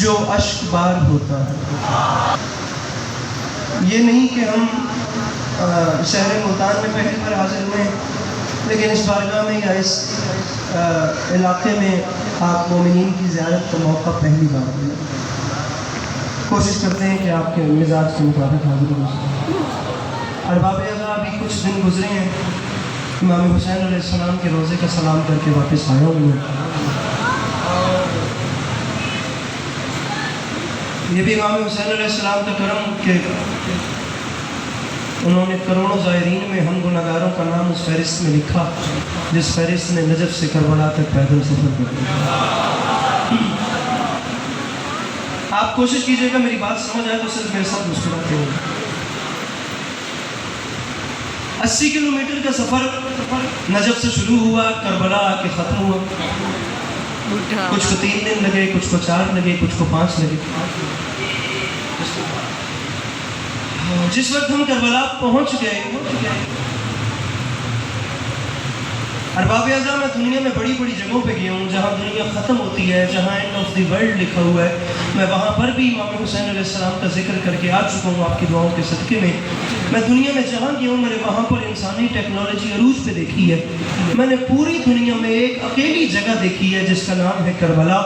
جو اشک بار ہوتا ہے. یہ نہیں کہ ہم شہر ملتان میں پہلی بار حاضر ہوئے ہیں، لیکن اس بارگاہ میں یا اس علاقے میں آپ مومنین کی زیارت کا موقع پہلی بار ملا. کوشش کرتے ہیں کہ آپ کے مزاج کے مطابق حاضر ہو سکیں. ارباب اعضاء ابھی کچھ دن گزرے ہیں، امام حسین علیہ السلام کے روضے کا سلام کر کے واپس آیا ہوں میں. یہ بھی امام حسین علیہ السلام کا کرم کہ انہوں نے کروڑوں زائرین میں ہم گناہگاروں کا نام اس فہرست میں لکھا جس فہرست نے نجف سے کربلا تک پیدل سفر کیا. آپ کوشش کیجئے گا میری بات سمجھ آئے تو صرف میرے ساتھ مسکراتے ہیں. 80 کلومیٹر کا سفر نجف سے شروع ہوا، کربلا آ کے ختم ہوا. کچھ کو 3 دن لگے، کچھ کو 4 لگے، کچھ کو 5 لگے. جس وقت ہم کربلا پہنچ گئے، ارباب اعضاء میں دنیا میں بڑی بڑی جگہوں پہ گیا ہوں جہاں دنیا ختم ہوتی ہے، جہاں اینڈ آف دی ورلڈ لکھا ہوا ہے. میں وہاں پر بھی امام حسین علیہ السلام کا ذکر کر کے آ چکا ہوں آپ کی دعاؤں کے صدقے میں. میں دنیا میں جہاں گیا ہوں میں نے وہاں پر انسانی ٹیکنالوجی عروج پہ دیکھی ہے. میں نے پوری دنیا میں ایک اکیلی جگہ دیکھی ہے جس کا نام ہے کربلا،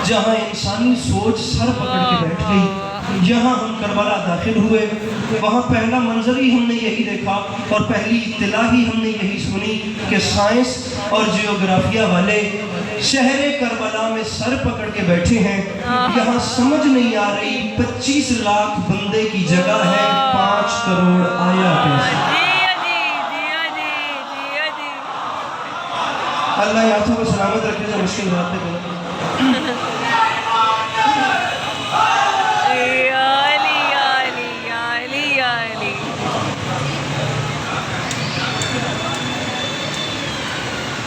جہاں انسانی سوچ سر پکڑ کے بیٹھ گئی. جہاں ہم کربلا داخل ہوئے وہاں پہلا منظر ہی ہم نے یہی دیکھا اور پہلی اطلاع ہی ہم نے یہی سنی کہ سائنس اور جیوگرافیہ والے شہر کربلا میں سر پکڑ کے بیٹھے ہیں. یہاں سمجھ نہیں آ رہی 25 لاکھ بندے کی جگہ ہے، 5 کروڑ آیا کیسے؟ اللہ ہاتھوں کو سلامت رکھے جو مشکل بات پہ کریں.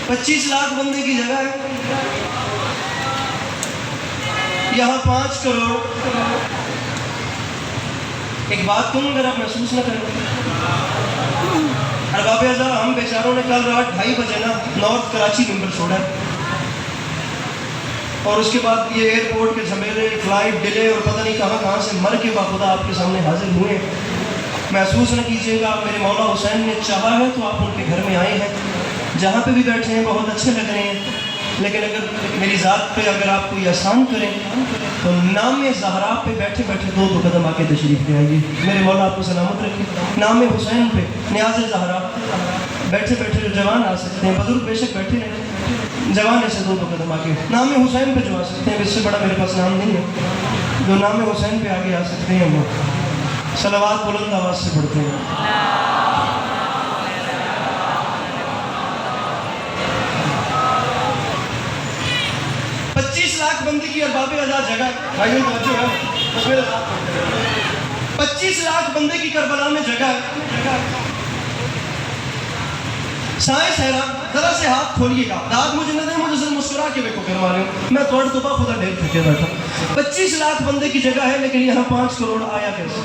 25 لاکھ بندے کی جگہ ہے، یہاں 5 کروڑ. ایک بات کہوں اگر آپ محسوس نہ کریں، ارباب اعضاء ہم بیچاروں نے کل رات 2:30 بجے نا نارتھ کراچی ممبر چھوڑا اور اس کے بعد یہ ایئرپورٹ کے جھمیلے، فلائٹ ڈیلے اور پتہ نہیں کہاں سے مر کے باخدا آپ کے سامنے حاضر ہوئے. محسوس نہ کیجیے گا، میرے مولا حسین نے چاہا ہے تو آپ ان کے گھر میں آئے ہیں. جہاں پہ بھی بیٹھے ہیں بہت اچھے لگ رہے ہیں، لیکن اگر میری ذات پہ اگر آپ کوئی احسان کریں تو نام زہرا پہ بیٹھے بیٹھے 2 قدم آ کے تشریف لے آئیے. میرے مولا آپ کو سلامت رکھے. نام حسین پہ نیاز زہرا بیٹھے بیٹھے جو جوان آ سکتے ہیں، بزرگ بے شک بیٹھے ہیں، جوان ایسے 2 قدم آ کے نام حسین پہ جو آ سکتے ہیں. اس سے بڑا میرے پاس نام نہیں ہے. جو نام حسین پہ آگے آ سکتے ہیں وہ صلوات بلند آواز سے پڑھتے ہیں. بندے کی ارباب اعضاء جگہ 25 لاکھ بندے کی کربلا میں جگہ ہے. سائنس حیران، ذرا سے ہاتھ کھولیے گا، داد مجھے نہ دیں، مجھے صرف مسکرا کے بیٹھو کروا رہے ہوں. میں توڑ توبہ خدا ڈھیر تھکے بیٹھا. 25 لاکھ بندے کی جگہ ہے لیکن یہاں 5 کروڑ آیا کیسے؟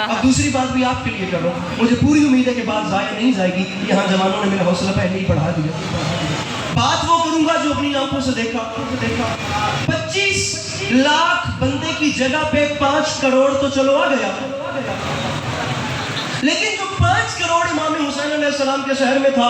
اب دوسری بات بھی آپ کے لیے کر رہا ہوں، مجھے پوری امید ہے کہ بات ضائع نہیں جائے گی. یہاں جوانوں نے میرا حوصلہ پہلے ہی بڑھا دیا. بات وہ کروں گا جو اپنی آنکھوں سے دیکھا. 25 لاکھ بندے کی جگہ پہ 5 کروڑ تو چلو آ گیا، لیکن جو 5 کروڑ امام حسین علیہ السلام کے شہر میں تھا،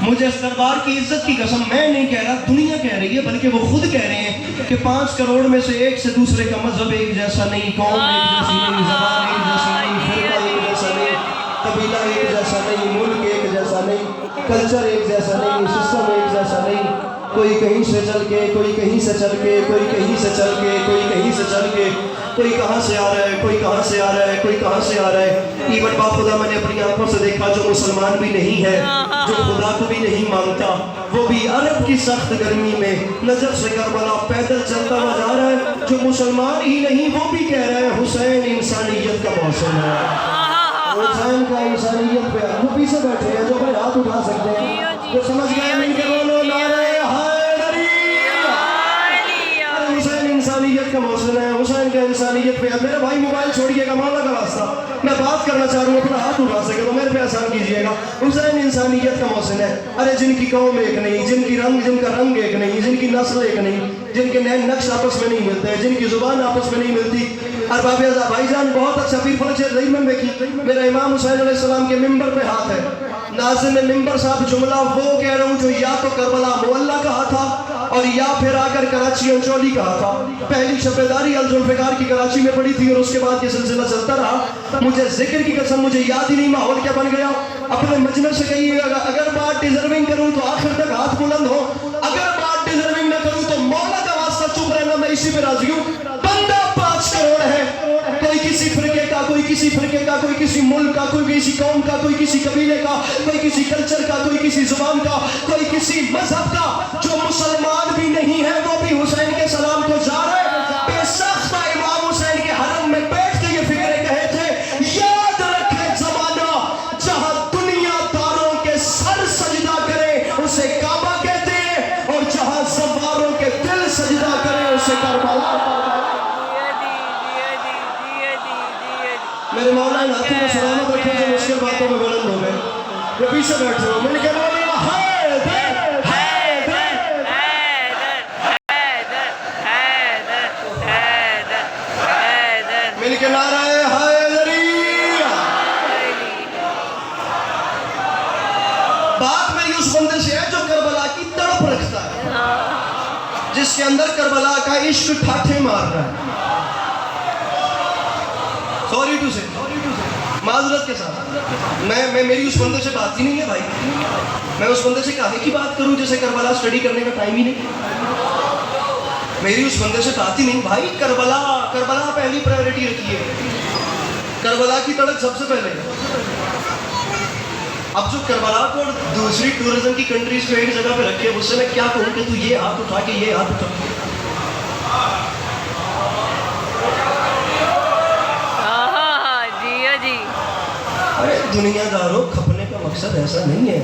مجھے اس دربار کی عزت کی قسم، میں نہیں کہہ رہا، دنیا کہہ رہی ہے، بلکہ وہ خود کہہ رہے ہیں کہ 5 کروڑ میں سے ایک سے دوسرے کا مذہب ایک جیسا نہیں، قوم ایک جیسی نہیں، زبان ایک جیسی نہیں، فرقہ ایک جیسا نہیں، قبیلہ ایک جیسا نہیں، ملک ایک جیسا نہیں، کلچر ایک جیسا نہیں، سسٹم ایک جیسا نہیں. کوئی کہیں سے چل کے، کوئی کہیں سے چل کے، کوئی کہیں سے چل کے، کوئی کہیں سے چل کے، کوئی کہاں سے آ رہا ہے، کوئی کہاں سے آ رہا ہے، کوئی کہاں سے آ رہا ہے. ایون باخدا میں نے اپنی آنکھوں سے دیکھا جو مسلمان بھی نہیں ہے، جو خدا کو بھی نہیں مانتا، وہ بھی عرب کی سخت گرمی میں نجف سے کربلا پیدل چلتا ہوا جا رہا ہے. جو مسلمان ہی نہیں وہ بھی کہہ رہا ہے حسین انسانیت کا موسم ہے. حسین کا انسانیت پہ وہ پیچھے بیٹھے ہیں جو بھائی ہاتھ اٹھا سکتے ہیں، جو سمجھ گئے مل کے بولو نعرہ حیدری. حسین انسانیت کا موسم ہے، حسین حسین کا انسانیت پہ ہے. میرے بھائی موبائل چھوڑیے گا، مولا کا واسطہ میں بات کرنا چاہ رہا ہوں، اپنا ہاتھ اٹھا سکے تو میرے پہ احسان کیجیے گا. حسین انسانیت کا محسن ہے. ارے جن کی قوم ایک نہیں، جن کا رنگ ایک نہیں، جن کی نسل ایک نہیں، جن کے نئے نقش آپس میں نہیں ملتے، جن کی زبان آپس میں نہیں ملتی. ارباب اعزاز بھائی جان بہت اچھا پیر پہنچے رہی میں دیکھی میرا امام حسین علیہ السلام کے ممبر پہ ہاتھ ہے. ناظم ممبر صاحب جملہ وہ کہہ رہا ہوں جو یا تو کربلا معلّہ کہا تھا اور یا پھر آ کر کراچی انچولی کہا تھا. پہلی شبیداری الذوالفقار کی کراچی میں پڑی تھی اور اس کے بعد یہ سلسلہ چلتا رہا. مجھے ذکر کی قسم مجھے یاد ہی نہیں ماحول کیا بن گیا. اپنے مجمع سے کہیے گا اگر بات ڈیزرونگ کروں تو آخر تک ہاتھ بلند ہو، اگر بات ڈیزرونگ نہ کروں تو مولا کا واسطہ چپ رہنا میں اسی پہ راضی ہوں. بندہ 5 کروڑ ہے، کوئی کسی فرقے کا، کوئی کسی فرقے کا، کوئی کسی ملک کا، کوئی کسی قوم کا، کوئی کسی قبیلے کا، کوئی کسی کلچر کا، کوئی کسی زبان کا، کوئی کسی مذہب کا. جو مسلمان بھی نہیں ہے وہ بھی حسین کے سلام کو جا رہے. بے ساختہ امام حسین کے حرم میں بیٹھ کے یہ فکرے کہے تھے یاد رکھے زمانہ جہاں دنیا داروں کے سر سجدہ کرے اسے کعبہ کہتے ہیں اور جہاں زواروں کے دل سجدہ کرے اسے کربلا. میرے مولا ان ہاتھوں کو سلامت رکھے جو مشکل باتوں میں بلند ہو گئے. یہ پیچھے بیٹھے ہو میں نے کہا مولا حیدر حیدر مل کے نعرہ حیدریہ. بات میری اس بندے سے ہے جو کربلا کی تڑپ رکھتا ہے، جس کے اندر کربلا کا عشق ٹھاٹھے مار رہا ہے. سوری ٹو سے معذرت کے ساتھ میں میری اس بندے سے بات ہی نہیں ہے بھائی. میں اس بندے سے کہے کی بات کروں جسے کربلا سٹڈی کرنے کا ٹائم ہی نہیں. میری اس بندے سے بات ہی نہیں بھائی. کربلا پہلی پرائیورٹی رکھیے، کربلا کی تڑپ سب سے پہلے. اب جو کربلا کو دوسری ٹورزم کی کنٹریز کو ایک جگہ پہ رکھے اس سے میں کیا کہوں کہ تو یہ ہاتھ اٹھا کے یہ ہاتھ اٹھا. ارے دنیا داروں کھپنے کا مقصد ایسا نہیں ہے.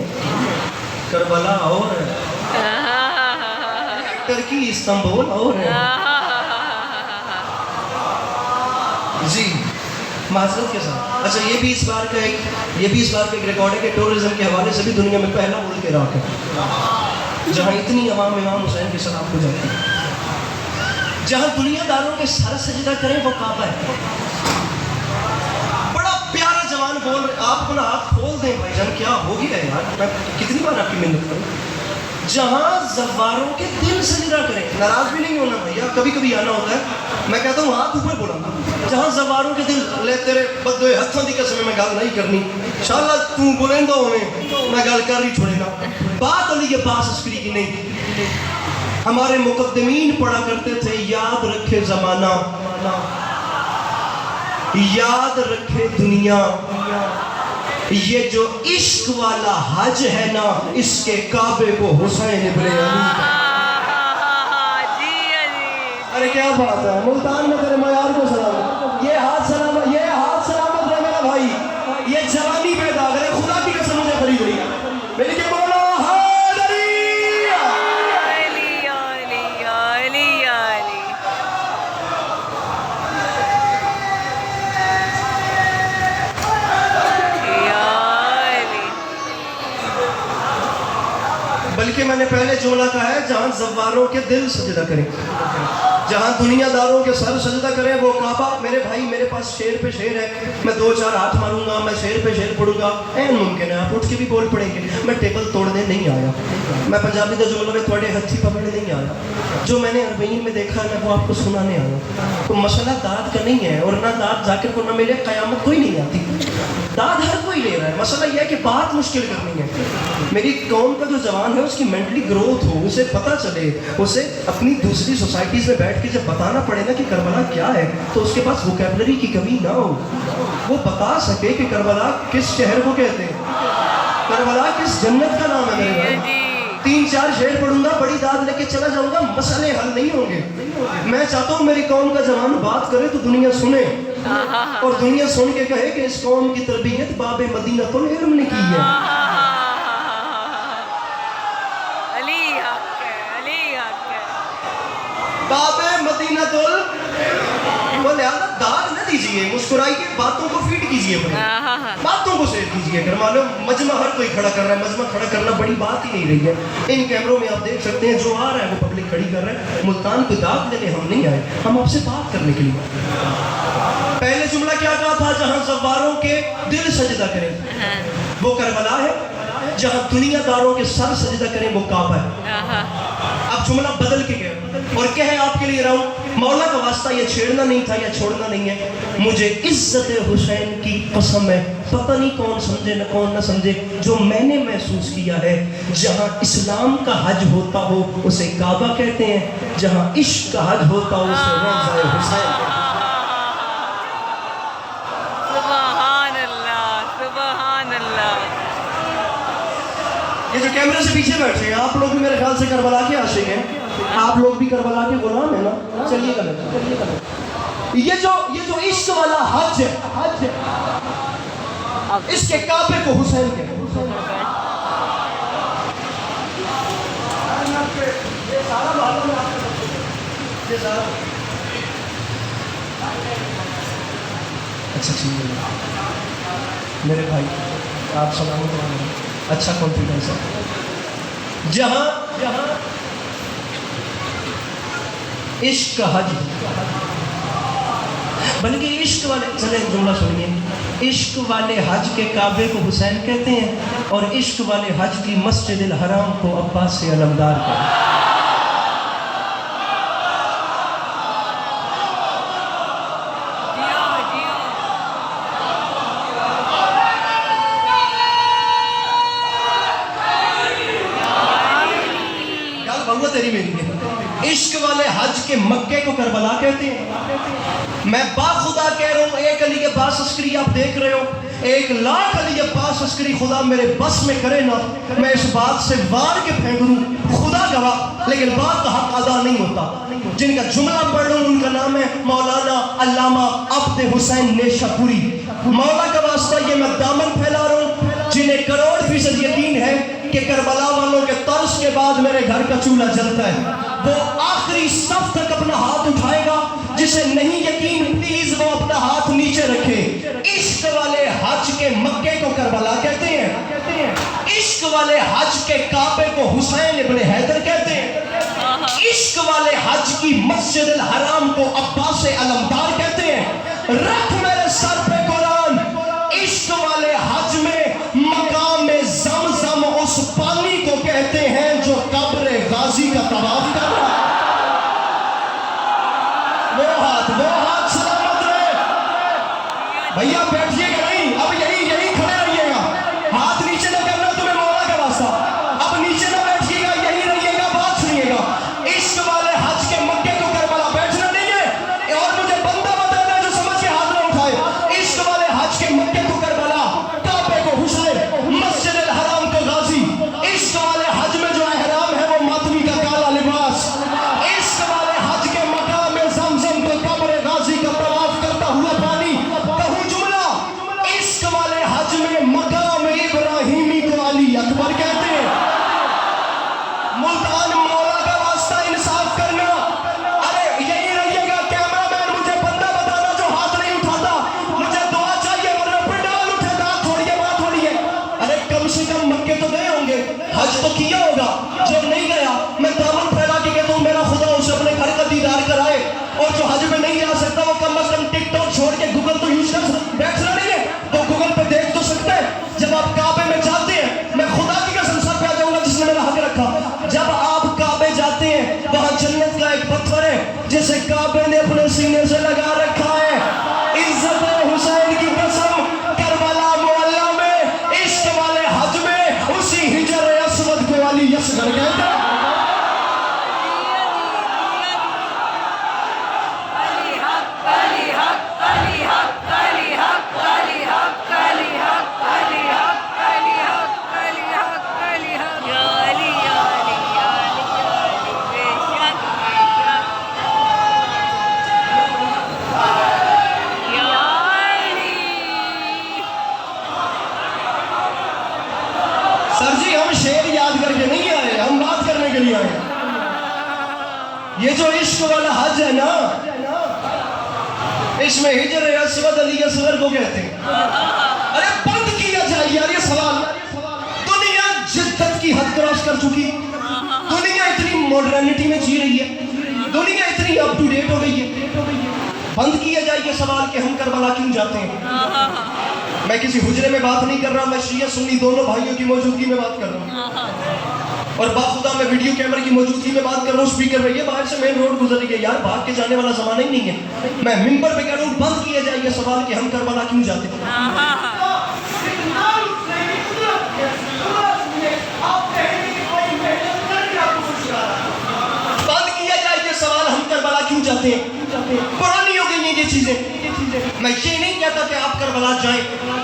کربلا اور ہے، ترکی استنبول اور ہے. جی معذرت کے ساتھ. اچھا یہ بھی اس بار کا ایک ریکارڈ ہے کہ ٹورزم کے حوالے سے بھی دنیا میں پہلا ملک عراق ہے جہاں اتنی عوام امام حسین کے سلام کو جاتی ہے. جہاں دنیا داروں کے سر سجدہ کریں وہ کعبہ ہے. جوان بول رہے آپ اپنا ہاتھ کھول دیں بھائی جان. کیا ہو گیا یار، میں کتنی بار آپ کی محنت کروں. جہاں زواروں کے دل سجدہ کریں. ناراض بھی نہیں ہونا بھیا، کبھی کبھی آنا ہوتا ہے. میں کہتا ہوں ہاتھ اوپر بولا. جہاں زواروں کے دل لے تیرے بدوئے ہاتھوں کی قسم میں گل نہیں کرنی انشاءاللہ. تو بولندہ ہوئے میں گل کر ہی چھوڑے گا. بات علی کے پاس عسکری کی نہیں. ہمارے مقدمین پڑھا کرتے تھے یاد رکھے زمانہ، یاد رکھے دنیا، یہ جو عشق والا حج ہے نا اس کے کعبے کو حسین ابن علی. ارے کیا بات ہے، ملتان میں تیرے معیار کو سلام. یہ ہاتھ سلامت ہے میرا بھائی. یہ جوانی پیدا کرے خدا کی قسم مجھے خرید رہی ہے. میری کہ بولا بلکہ میں نے پہلے جملہ کہا ہے جہاں زواروں کے دل سجدہ کریں، جہاں دنیا داروں کے سر سجدہ کریں وہ کعبہ. میرے بھائی میرے پاس شعر پہ شعر ہے. میں 2-4 ہاتھ ماروں گا، میں شعر پہ شعر پڑھوں گا. این ممکن ہے آپ اٹھ کے بھی بول پڑیں گے. میں ٹیبل توڑنے نہیں آیا. میں پنجابی کا جملہ میں تھوڑے ہتھی پکڑنے نہیں آیا. جو میں نے عربین میں دیکھا ہے میں وہ آپ کو سنانے آیا. تو مسئلہ داد کا نہیں ہے، اور نہ داد ذاکر کو نہ ملے قیامت کوئی نہیں آتی. داد ہر کوئی لے رہا ہے. مسئلہ یہ ہے کہ بات مشکل کرنی ہے. میری قوم کا جو جوان ہے اس کی مینٹلی گروتھ ہو، اسے پتہ چلے، اسے اپنی دوسری سوسائٹیز میں بیٹھ کے جب بتانا پڑے گا کہ کربلا کیا ہے تو اس کے پاس ووکیبلری کی کمی نہ ہو. وہ بتا سکے کہ کربلا کس شہر کو کہتے ہیں، کربلا کس جنت کا نام ہے. میرے بھائی 3-4 شعر پڑھوں گا، بڑی داد لے کے چلا جاؤں گا، مسئلے حل نہیں ہوں گے. میں چاہتا ہوں میری قوم کا جوان بات کرے تو دنیا سنے اور دنیا سن کے کہے کہ اس قوم کی تربیت باب مدینہ العلم نے کی ہے. باب مدینہ کیجئے, مسکرائیے, باتوں کو فیڈ کیجئے, باتوں کو سیو کیجئے. اگر معلوم مجمع ہر کوئی کھڑا کر رہا ہے, مجمع کھڑا کرنا بڑی بات ہی نہیں رہی ہے. ان کیمروں میں آپ دیکھ سکتے ہیں جو آ رہا ہے وہ پبلک کھڑی کر رہا ہے. ملتان کو داد دینے ہم نہیں آئے, ہم آپ سے بات کرنے کے لیے. پہلے جملہ کیا کہا تھا؟ جہاں زواروں کے دل سجدہ کریں وہ کربلا ہے, جہاں دنیا داروں کے سر سجدہ کریں وہ کعبہ ہے. اب جملہ بدل کے گیا اور کہے آپ کے لیے رہا ہوں, مولا کا واسطہ یہ چھیڑنا نہیں تھا یا چھوڑنا نہیں ہے. مجھے عزت حسین کی قسم ہے, پتہ نہیں کون سمجھے نہ کون نہ سمجھے, جو میں نے محسوس کیا ہے جہاں اسلام کا حج ہوتا ہو اسے کعبہ کہتے ہیں, جہاں عشق کا حج ہوتا ہو اسے روضہ حسین کہتے ہیں. سبحان اللہ, سبحان اللہ. یہ جو کیمرے سے پیچھے بیٹھے ہیں آپ لوگ بھی میرے خیال سے کربلا کے عاشق ہیں, آپ لوگ بھی کربلا کے غلام ہیں نا. چلیے گا, یہ جو عشق والا حج ہے اس کے کعبے کو حسین کہتے ہیں. اچھا ٹھیک ہے میرے بھائی, آپ سلامت رہنا, اچھا کانفیڈنس ہے. جہاں عشق کا حج, بلکہ عشق والے, چلے جملہ سنیے, عشق والے حج کے کعبے کو حسین کہتے ہیں اور عشق والے حج کی مسجد الحرام کو عباس سے علمدار کہتے ہیں. تیری میری ہے. عشق والے حج کے مکے کو کربلا کہتے ہیں. میں باخدا کہہ رہا ہوں, ایک علی عباس عسکری آپ دیکھ رہے ہو, 1,00,000 علی عباس عسکری خدا میرے بس میں کرے نا, میں اس بات سے وار کے پھینک دوں, خدا گواہ, لیکن بات کا حق ادا نہیں ہوتا. جن کا جملہ پڑھ رہا ہوں ان کا نام ہے مولانا علامہ عبد حسین نیشاپوری. مولا کا واسطہ یہ میں دامن پھیلا رہا ہوں جنہیں کروڑ فیصد یقین ہے کہ کربلا والوں کے طرز کے بعد میرے گھر کا چولہا جلتا ہے, وہ آخری صف تک اپنا ہاتھ اٹھائے گا. جسے نہیں یقین پلیز وہ اپنا ہاتھ نیچے رکھے. عشق والے حج کے مکے کو کربلا کہتے ہیں, عشق والے حج کے کعبے کو حسین ابن حیدر کہتے ہیں, عشق والے حج کی مسجد الحرام کو عباس علمدار کہتے ہیں. رکھ میرے سر پہ قرآن, عشق والے حج میں مقام زمزم اس پانی کو کہتے ہیں جو قبر غازی کا طواف کر رہا ہے. وہ ہاتھ سلامت رہے. بھیا بیٹھیے گا نہیں, اب یہی کھڑے رہیے گا, ہاتھ نیچے نہ کرنا تمہیں مولا کا واسطہ, اب نیچے نہ بیٹھیے گا, یہی رہیے گا, بات سنیے گا. عشق والے حج کے مکے کو کربلا بیٹھنا نہیں ہے, اور مجھے بندہ بتانا جو سمجھ کے ہاتھ نہ اٹھائے. عشق والے حج کے مکے کو کربلا, کعبے کو حسین, مسجد الحرام کو غازی. عشق والے حج میں جو احرام ہے وہ ماتمی کا کالا لباس. عشق والے حج کے مقام زمزم کو قبر غازی کا طواف کرتا ہوا پانی. کہوں جملہ, عشق والے حج میں مقام ابراہیمی کو علی اکبر کہتے ہیں. ملتان مولا کا واسطہ انصاف کرنا. ارے یہی رہیے گا, کیمرہ مین مجھے بندہ بتانا جو ہاتھ نہیں اٹھاتا, مجھے دعا چاہیے ورنہ پنڈال اٹھے, دانت چھوڑیے, بات ہو رہی ہے. ارے کم سے کم مکے تو گئے ہوں گے, حج تو کیا ہوگا. جو نہیں گیا میں دامن پھیلا کے کہتا ہوں میرا خدا اسے اپنے گھر کا دیدار کرائے, اور جو حج میں نہیں جا سکتا وہ کم از کم ٹک ٹاک چھوڑ کے گوگل تو یوز کر بیٹھنا نہیں ہے, تو گوگل پہ دیکھ تو سکتے ہیں. جب آپ کعبے میں جاتے ہیں, میں خدا کی قسم سر پہ آ جاؤں گا جس نے میرا حق رکھا, جب آپ کعبے جاتے ہیں وہاں جنت کا ایک پتھر ہے جسے کعبے نے اپنے سینے سے لگا رکھا ہے. عزت حسین کی قسم, کربلا معلیٰ میں عشق والے حج میں اسی حجر اسود کو علی اصغر کہتے ہیں. سر جی ہم شعر یاد کر کے نہیں آئے, ہم بات کرنے کے لیے آئے. یہ جو عشق والا حج ہے نا, اس میں ہجر اسود علی اصغر کو کہتے ہیں. ارے بند کیا جائے یار یہ سوال. دنیا جدت کی حد کراس کر چکی, دنیا اتنی ماڈرنٹی میں جی رہی ہے, دنیا اتنی اپ ٹو ڈیٹ ہو گئی ہے. بند کیا جائے یہ سوال کہ ہم کربلا کیوں جاتے ہیں. میں کسی حجرے میں بات نہیں کر رہا, میں شیعہ سنی دونوں بھائیوں کی موجودگی میں بات کر رہا ہوں, اور باخدا میں ویڈیو کیمرے کی موجودگی میں بات کر رہا ہوں. اسپیکر بھائی باہر سے مین روڈ گزر رہی ہے یار, بھاگ کے جانے والا زمانہ ہی نہیں ہے. میں ممبر پہ کہہ رہا ہوں بند کیا جائے یہ سوال کہ ہم کربلا کیوں جاتے ہیں. بند کیا جائے یہ سوال ہم کربلا کیوں جاتے ہیں. پرانی ہو گئی ہیں یہ چیزیں. میں یہ نہیں کہتا کہ آپ کربلا جائیں,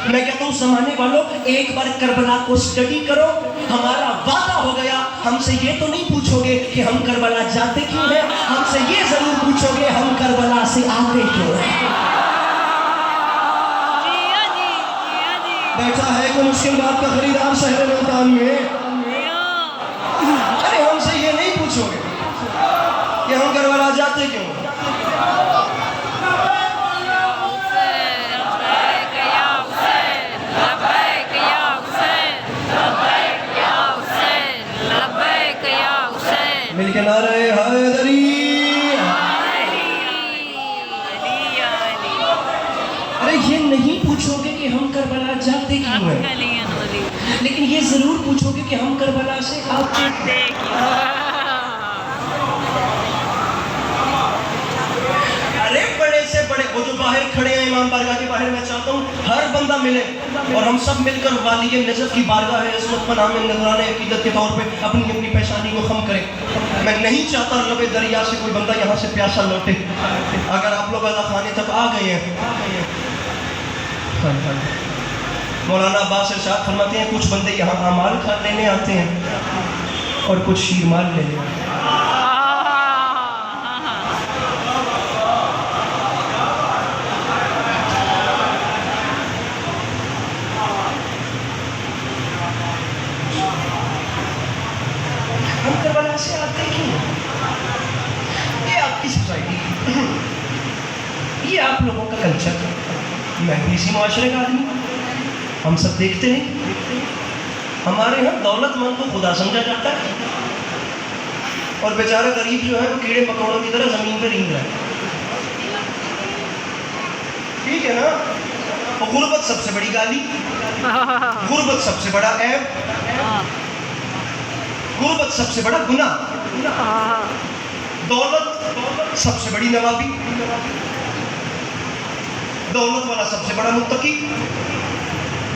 میں کہتا ہوں زمانے والوں ایک بار کربلا کو اسٹڈی کرو. ہمارا وعدہ ہو گیا, ہم سے یہ تو نہیں پوچھو گے کہ ہم کربلا جاتے کیوں ہیں, ہم سے یہ ضرور پوچھو گے ہم کربلا سے آتے کیوں ہیں. بیٹھا ہے کوئی مشکل بات کا خریدار شہر ملتان میں, ارے ہم سے یہ نہیں پوچھو گے کہ ہم کربلا جاتے کیوں. مل کے نعرہ حیدری. ارے یہ نہیں پوچھو گے کہ ہم کربلا جاتے کیوں ہیں, لیکن یہ ضرور پوچھو گے کہ ہم کربلا سے آتے کیوں. ارے بڑے سے بڑے وہ جو باہر کھڑے ہیں امام بارگاہ کے باہر, میں چاہتا ہوں ہر بندہ ملے اور ہم سب مل کر والی نجف کی بارگاہ ہے عصمت پناہ میں نذران عقیدت کے طور پہ اپنی اپنی پیشانی کو خم کریں. میں نہیں چاہتا لبے دریا سے کوئی بندہ یہاں سے پیاسا لوٹے. اگر آپ لوگ ادا خانے تک آ گئے ہیں, مولانا عباس ارشاد فرماتے ہیں کچھ بندے یہاں اعمال کھا لینے آتے ہیں اور کچھ شیر مال لینے آتے ہیں. سے آتے کیوں؟ یہ آپ کی سوسائٹی, یہ آپ لوگوں کا کلچر. میں بھی اسی معاشرے کا آدمی, ہم سب دیکھتے ہیں ہمارے یہاں دولت مند کو خدا سمجھا جاتا ہے اور بیچارہ غریب جو ہے وہ کیڑے مکوڑوں کی طرح زمین پہ رینگ رہا ہے. ٹھیک ہے نا. غربت سب سے بڑی گالی, غربت سب سے بڑا عیب, غربت سب سے بڑا گناہ, دولت سب سے بڑی نوابی, دولت والا سب سے بڑا متقی,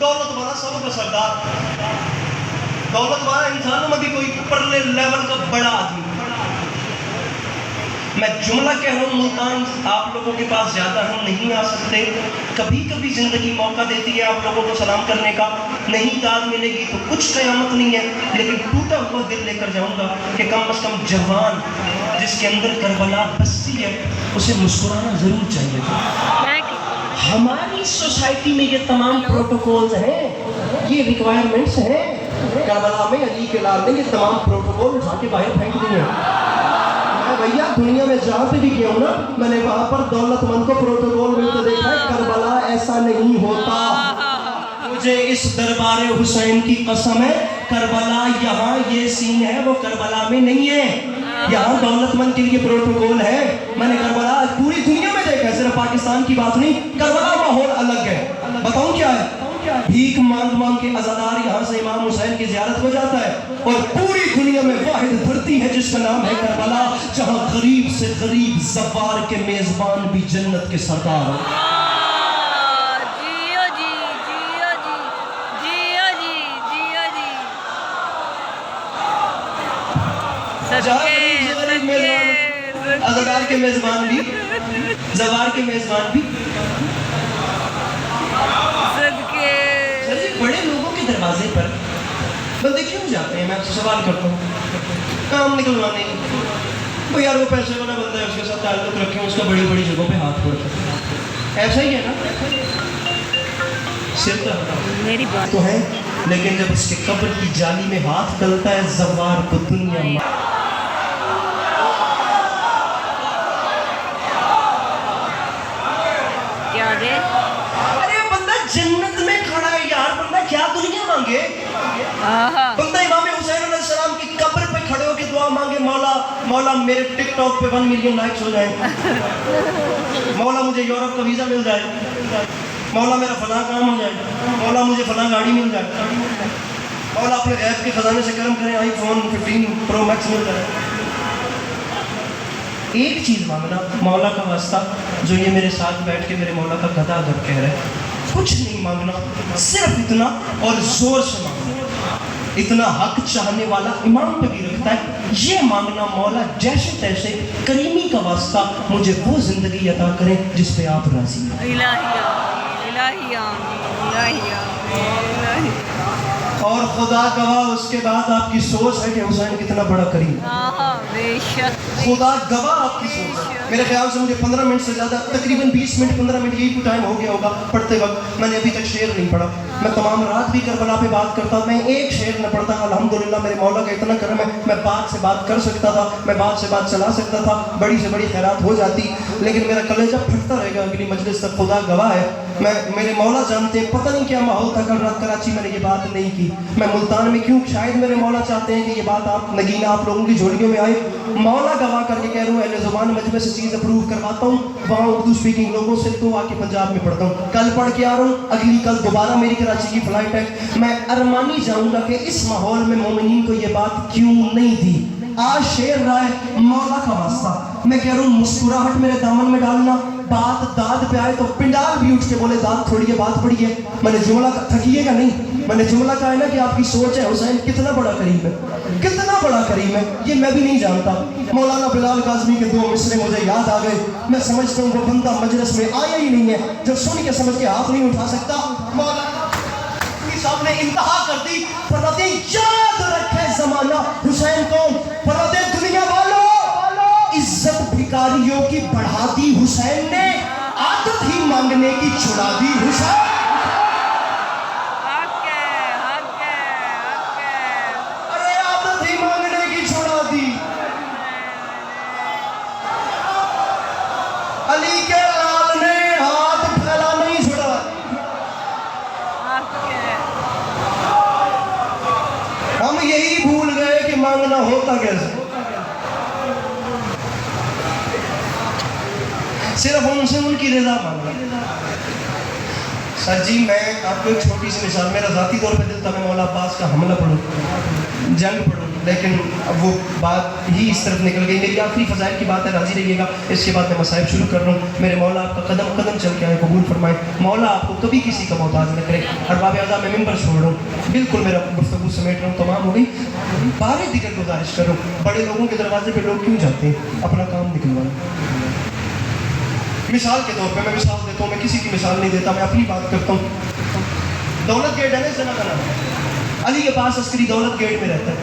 دولت والا سب کا سردار, دولت والا انسانوں میں بھی کوئی پرلے لیول کا بڑا آدمی. میں جملہ کہہ رہا ہوں ملتان آپ لوگوں کے پاس زیادہ ہم نہیں آ سکتے, کبھی کبھی زندگی موقع دیتی ہے آپ لوگوں کو سلام کرنے کا, نہیں داد ملے گی تو کچھ قیامت نہیں ہے, لیکن ٹوٹا ہوا دل لے کر جاؤں گا کہ کم از کم جوان جس کے اندر کربلا بستی ہے اسے مسکرانا ضرور چاہیے. ہماری سوسائٹی میں یہ تمام پروٹوکولز ہیں, یہ ریکوائرمنٹس ہیں. کربلا میں علی کے لال نے یہ تمام پروٹوکول اٹھا کے باہر پھینک دیے ہیں. بھیا دنیا میں جہاں پہ بھی گیا ہوں نا, میں نے وہاں پر دولت مند کو پروٹوکول ملتے دیکھا ہے. کربلا ایسا نہیں ہوتا. مجھے اس دربار حسین کی قسم ہے, کربلا یہاں یہ سین ہے وہ کربلا میں نہیں ہے. یہاں دولت مند کے لیے پروٹوکول ہے. میں نے کربلا پوری دنیا میں دیکھا ہے, صرف پاکستان کی بات نہیں. کربلا ماحول الگ ہے. بتاؤں کیا ہے, بھیک مانگ مانگ کے عزادار یہاں سے امام حسین کی زیارت ہو جاتا ہے, اور پوری دنیا میں واحد دھرتی ہے جس کا نام ہے کربلا, جہاں غریب سے غریب زوار کے میزبان بھی جنت کے سردار ہو. عزادار کے میزبان بھی, زوار کے میزبان بھی, بڑے لوگوں کے دروازے پر بندے کیوں جاتے ہیں؟ میں آپ سے سوال کرتا ہوں. کام نکلوانے, وہ یار وہ پیسے والا بندہ ہے, اس کے ساتھ تعلق رکھیں, اس کا بڑی بڑی جگہوں پہ ہاتھ پڑتا ہے. ایسا ہی ہے نا, صرف میری بات تو ہے, لیکن جب اس کے قبر کی جالی میں ہاتھ ڈلتا ہے زوار کو دنیا کیا دے؟ ارے بندہ جنت میں کھڑا ہے یار، بندہ کیا دنیا مانگے؟ بندہ امام حسین علیہ السلام کی قبر پہ کھڑے ہو کے دعا مانگے، مولا میرے ٹک ٹاک پہ 1 ملین لائکس ہو جائیں، مولا مجھے یورپ کا ویزا مل جائے، مولا میرا فلاں کام ہو جائے، مولا مجھے فلاں گاڑی مل جائے، مولا اپنے غیب کے خزانے سے کرم کریں آئی فون 15 پرو میکس مل جائے۔ ایک چیز مانگنا، مولا کا واسطہ جو یہ میرے ساتھ بیٹھ کے میرے مولا کا گدا اگر کہہ رہے ہیں، کچھ نہیں مانگنا، صرف اتنا اور زور سے مانگنا، اتنا حق چاہنے والا امام پہ بھی رکھتا ہے، یہ مانگنا مولا جیسے تیسے کریمی کا واسطہ مجھے وہ زندگی عطا کریں جس پہ آپ راضی ہیں۔ الہی آمین، الہی آمین، الہی آمین، الہی۔ اور خدا گواہ اس کے بعد آپ کی سوچ ہے کہ حسین کتنا بڑا کریم ہے، بے شک، خدا گواہ آپ کی سوچ ہے۔ میرے خیال سے مجھے 15 منٹ سے زیادہ، تقریباً 20 منٹ 15 منٹ یہی ٹائم ہو گیا ہوگا پڑھتے وقت، میں نے ابھی تک شعر نہیں پڑھا۔ میں تمام رات بھی کربلا پہ بات کرتا، میں ایک شعر نہ پڑھتا، الحمدللہ میرے مولا کا اتنا کرم ہے، میں بات سے بات کر سکتا تھا، میں بات سے بات چلا سکتا تھا، بڑی سے بڑی خیرات ہو جاتی، لیکن میرا کلیجہ پھٹتا رہے گا اگلی مجلس تک، خدا گواہ ہے۔ میرے مولا جانتے ہیں، پتہ نہیں کیا ماحول تھا کل رات کراچی میں نے یہ بات نہیں کی، میں ملتان میں کیوں، شاید میرے مولا چاہتے ہیں کہ یہ بات آپ نگینہ آپ لوگوں کی جھولیوں میں آئے، مولا گواہ کر کے کہہ رہا ہوں، اہل زبان مجمع سے چیز اپروو کرواتا ہوں، وہاں اردو سپیکنگ لوگوں سے تو آ کے پنجاب میں پڑھتا ہوں، کل پڑھ کے آ رہا ہوں، اگلی کل دوبارہ میری کراچی کی فلائٹ ہے، میں ارمانی جاؤں گا کہ اس ماحول میں مومنین کو یہ بات کیوں نہیں دی۔ آج شعر رہا ہے مولا کا واسطہ، میں کہہ رہا ہوں مسکراہٹ میرے دامن میں ڈالنا، بات داد پہ آئے تو پنڈال بھی اٹھ کے بولے داد تھوڑی ہے بات پڑی ہے، میں نے جملہ تھکیے گا نہیں، میں نے جملہ کہا ہے نا کہ آپ کی سوچ ہے حسین کتنا بڑا کریم ہے، کتنا بڑا کریم ہے، یہ میں بھی نہیں جانتا۔ مولانا بلال کاظمی کے 2 مصرے مجھے یاد آ گئے، میں سمجھتا ہوں وہ بندہ مجلس میں آیا ہی نہیں ہے جو سن کے سمجھ کے ہاتھ نہیں اٹھا سکتا۔ مولانا صاحب نے انتہا کر دی، فرماتے ہیں یاد رکھے زمانہ حسین کون، فرماتے ہیں دنیا والوں عزت بھکاریوں کی بڑھا دی حسین نے، عادت ہی مانگنے کی چھڑا دی حسین۔ ارے عادت ہی مانگنے کی چھڑا دی، علی کے لال نے ہاتھ پھیلا نہیں چھڑا۔ ہم یہی بھول گئے کہ مانگنا ہوتا کیسے، صرف ان سے ان کی رضا مانگنا۔ سر جی میں آپ کو ایک چھوٹی سی مثال، میرا ذاتی طور پہ دل تھا میں مولا عباس کا حملہ پڑھوں، جنگ پڑھوں، لیکن اب وہ بات ہی اس طرف نکل گئی۔ میری آخری فضائل کی بات ہے، راضی رہیے گا، اس کے بعد میں مصائب شروع کر رہا ہوں۔ میرے مولا آپ کا قدم قدم چل کے آئے، قبول فرمائے، مولا آپ کو کبھی کسی کا محتاج نہ کرے۔ ارباب اعظم میں ممبر چھوڑ رہا ہوں، بالکل میرا گفتگو سمیٹ رہا ہوں، تمام ہو گئی۔ بارے دیگر گزارش کر رہا ہوں، بڑے لوگوں کے دروازے پہ لوگ کیوں جاتے ہیں؟ اپنا کام نکلوانا۔ مثال کے طور پہ میں مثال دیتا ہوں، میں کسی کی مثال نہیں دیتا، میں اپنی بات کرتا ہوں۔ دولت گیٹ ہے نا زنا کا نام، علی کے پاس عسکری دولت گیٹ میں رہتا ہے،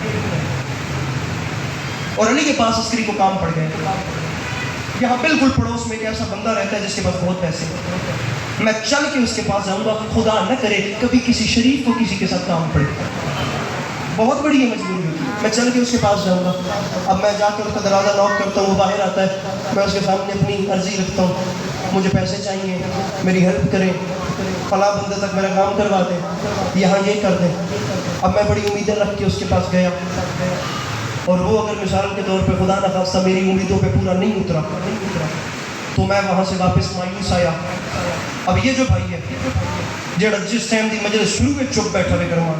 اور علی کے پاس عسکری کو کام پڑ گئے، یہاں بالکل پڑوس میں ایک ایسا بندہ رہتا ہے جس کے پاس بہت پیسے ہیں، میں چل کے اس کے پاس جاؤں گا، خدا نہ کرے کبھی کسی شریف کو کسی کے ساتھ کام پڑے، بہت بڑی ہے مجبوری ہوتی ہے، میں چل کے اس کے پاس جاؤں گا۔ اب میں جا کے اس کا دروازہ نوک کرتا ہوں، وہ باہر آتا ہے، میں اس کے سامنے اپنی عرضی رکھتا ہوں، مجھے پیسے چاہیے، میری ہیلپ کریں، فلاں بندے تک میرا کام کروا دیں، یہاں یہ کر دیں۔ اب میں بڑی امیدیں رکھ کے اس کے پاس گیا، اور وہ اگر مثال کے طور پہ خدا نخواستہ میری امیدوں پہ پورا نہیں اترا تو میں وہاں سے واپس مایوس آیا۔ اب یہ جو بھائی ہے جڑا جس ٹائم دی مجلس شروع میں چپ بیٹھا ہوئے کرما،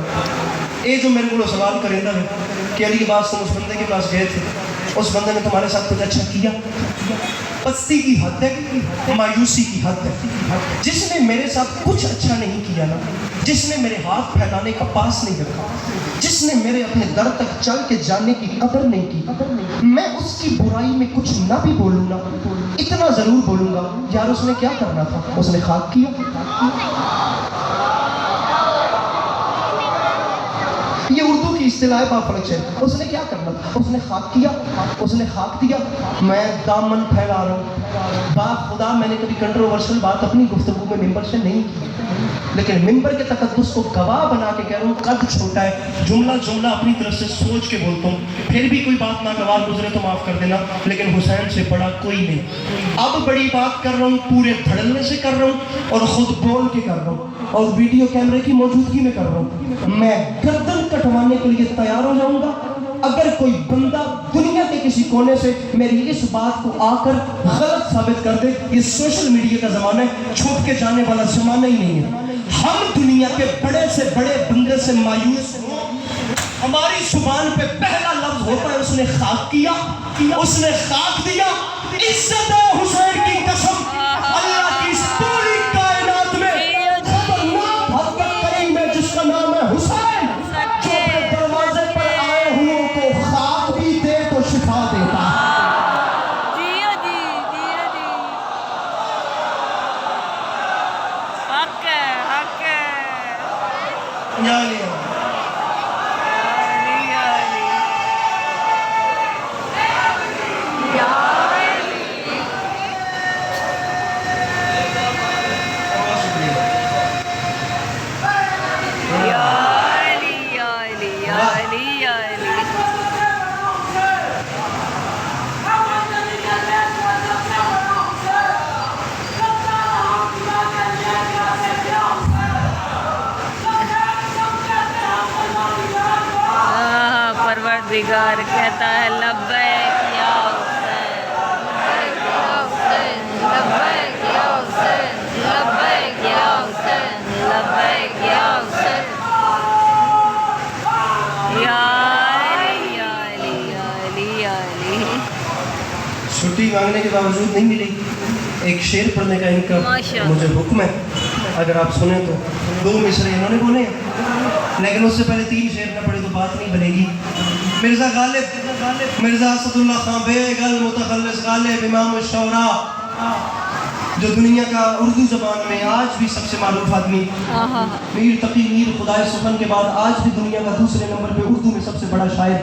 یہ جو میرے کو سوال کریں ہے کہ علی عباس تم اس بندے کے پاس گئے تھے، اس بندے نے تمہارے ساتھ کچھ اچھا کیا؟ پستی کی حد ہے، مایوسی کی حد ہے۔ جس نے میرے ساتھ کچھ اچھا نہیں کیا نا، جس نے میرے ہاتھ پھیلانے کا پاس نہیں رکھا، جس نے میرے اپنے در تک چل کے جانے کی قدر نہیں کی، میں اس کی برائی میں کچھ نہ بھی بولوں نا، اتنا ضرور بولوں گا یار اس نے کیا کرنا تھا، اس نے خاک کیا۔ یہ اردو کی اصطلاح پاک ہے، اس نے کیا کرنا تھا، اس نے خاک کیا، اس نے خاک دیا۔ میں دامن پھیلا رہا ہوں، با خدا میں نے کبھی کنٹروورشل بات اپنی گفتگو میں ممبر سے نہیں کی، لیکن منبر کے تقدس کو گواہ بنا کے کہہ رہا ہوں، قد چھوٹا ہے، جملہ اپنی طرف سے سوچ کے بولتا ہوں، پھر بھی کوئی بات ناگوار گزرے تو معاف کر دینا، لیکن حسین سے بڑا کوئی نہیں۔ اب بڑی بات کر رہا ہوں، پورے دھڑلے سے کر رہا ہوں اور خود بول کے کر رہا ہوں اور ویڈیو کیمرے کی موجودگی میں کر رہا ہوں۔ میں گردن کٹوانے کے لیے تیار ہو جاؤں گا اگر کوئی بندہ دنیا کے کسی کونے سے میری اس بات کو آ کر غلط ثابت کر دے۔ یہ سوشل میڈیا کا زمانہ ہے، چھوٹ کے جانے والا زمانہ ہی نہیں ہے۔ ہم دنیا کے بڑے سے بڑے بندے سے مایوس ہوں، ہماری زبان پہ پہلا لفظ ہوتا ہے اس نے خاک کیا، اس نے خاک دیا۔ عزت حسین کی قسم، اللہ کی اس پوری کائنات میں خطرناک حد تک کریم ہے جس کا نام ہے حسین، جو اپنے دروازے پر آئے ہوں کو خاک بھی دے تو شفا دیتا ہے۔ پروردگار کہتا ہے لبیک یا حسین، لبیک یا حسین، لبیک یا حسین، لبیک یا حسین، یا علی یا علی یا علی یا علی۔ چھٹی مانگنے کے باوجود نہیں ملی، ایک شعر پڑھنے کا ان کا مجھے حکم ہے، اگر آپ سنیں تو 2 مصرے انہوں نے بولے ہیں، لیکن اس سے پہلے 3 شعر نہ پڑھے تو بات نہیں بنے گی۔ مرزا غالب، مرزا اسد اللہ خان بیگ المتخلص غالب امام الشعراء، جو دنیا کا اردو زبان میں آج بھی سب سے معروف آدمی، میر تقی میر خدائے سخن کے بعد آج بھی دنیا کا دوسرے نمبر پہ اردو میں سب سے بڑا شاعر،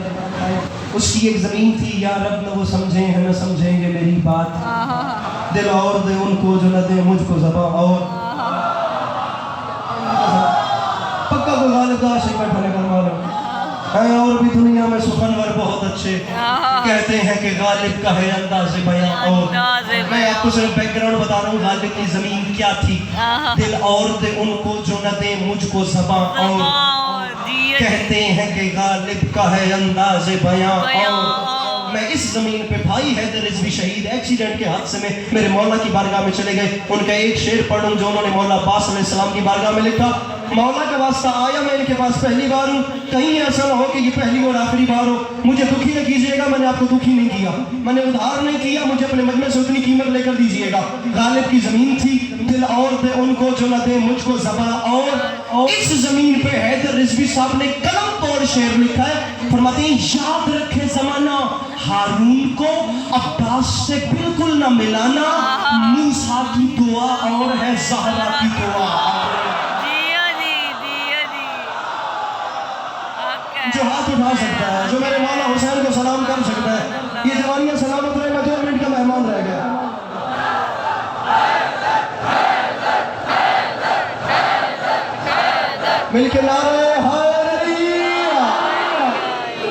اس کی ایک زمین تھی، یا رب نہ وہ سمجھیں ہیں نہ سمجھیں گے میری بات، دل اور دے ان کو جو نہ دے مجھ کو زباں اور پکا کوئی غالب دا عاشق بیٹھا لے کر مارا ہے، اور بھی دنیا میں سخنور بہت اچھے کہتے ہیں کہ غالب کا ہے انداز بیاں اور میں آپ کو صرف بیک گراؤنڈ بتا رہا ہوں غالب کی زمین کیا تھی، دل اور دے ان کو جو نہ دے مجھ کو زباں اور کہتے ہیں کہ غالب کا ہے انداز بیاں اور میں اس زمین پہ بھائی حیدر رضوی شہید ایکسیڈنٹ کے حادثے میں میرے مولا کی بارگاہ میں چلے گئے، ان کا ایک شعر پڑھوں جو انہوں نے مولا عباس علیہ السلام کی بارگاہ میں لکھا۔ مولا کا واسطہ آیا میں ان کے پاس پہلی بار ہوں، کہیں ایسا نہ ہو کہ یہ پہلی اور آخری بار ہو، مجھے دکھی نہ کیجئے گا، میں نے آپ کو دکھی نہیں کیا، میں نے ادھار نہیں کیا، مجھے اپنے مجمع سے اتنی قیمت لے کر دیجئے گا۔ غالب کی زمین تھی، دل اور دے ان کو جو نہ دے مجھ کو زباں اور اس زمین پہ حیدر رضوی صاحب نے قلم توڑ شعر لکھا ہے، فرماتے ہیں یاد رکھے زمانہ ہارون کو عباس سے بالکل نہ ملانا، موسیٰ کی دعا اور ہے زہرا کی دعا۔ جو ہاتھ اٹھا سکتا ہے، جو میرے مولا حسین کو سلام کر سکتا ہے، یہ جوانیاں سلامت رہے، میں 2 منٹ کا مہمان رہ گیا۔ مل کے نعرے حیدریہ،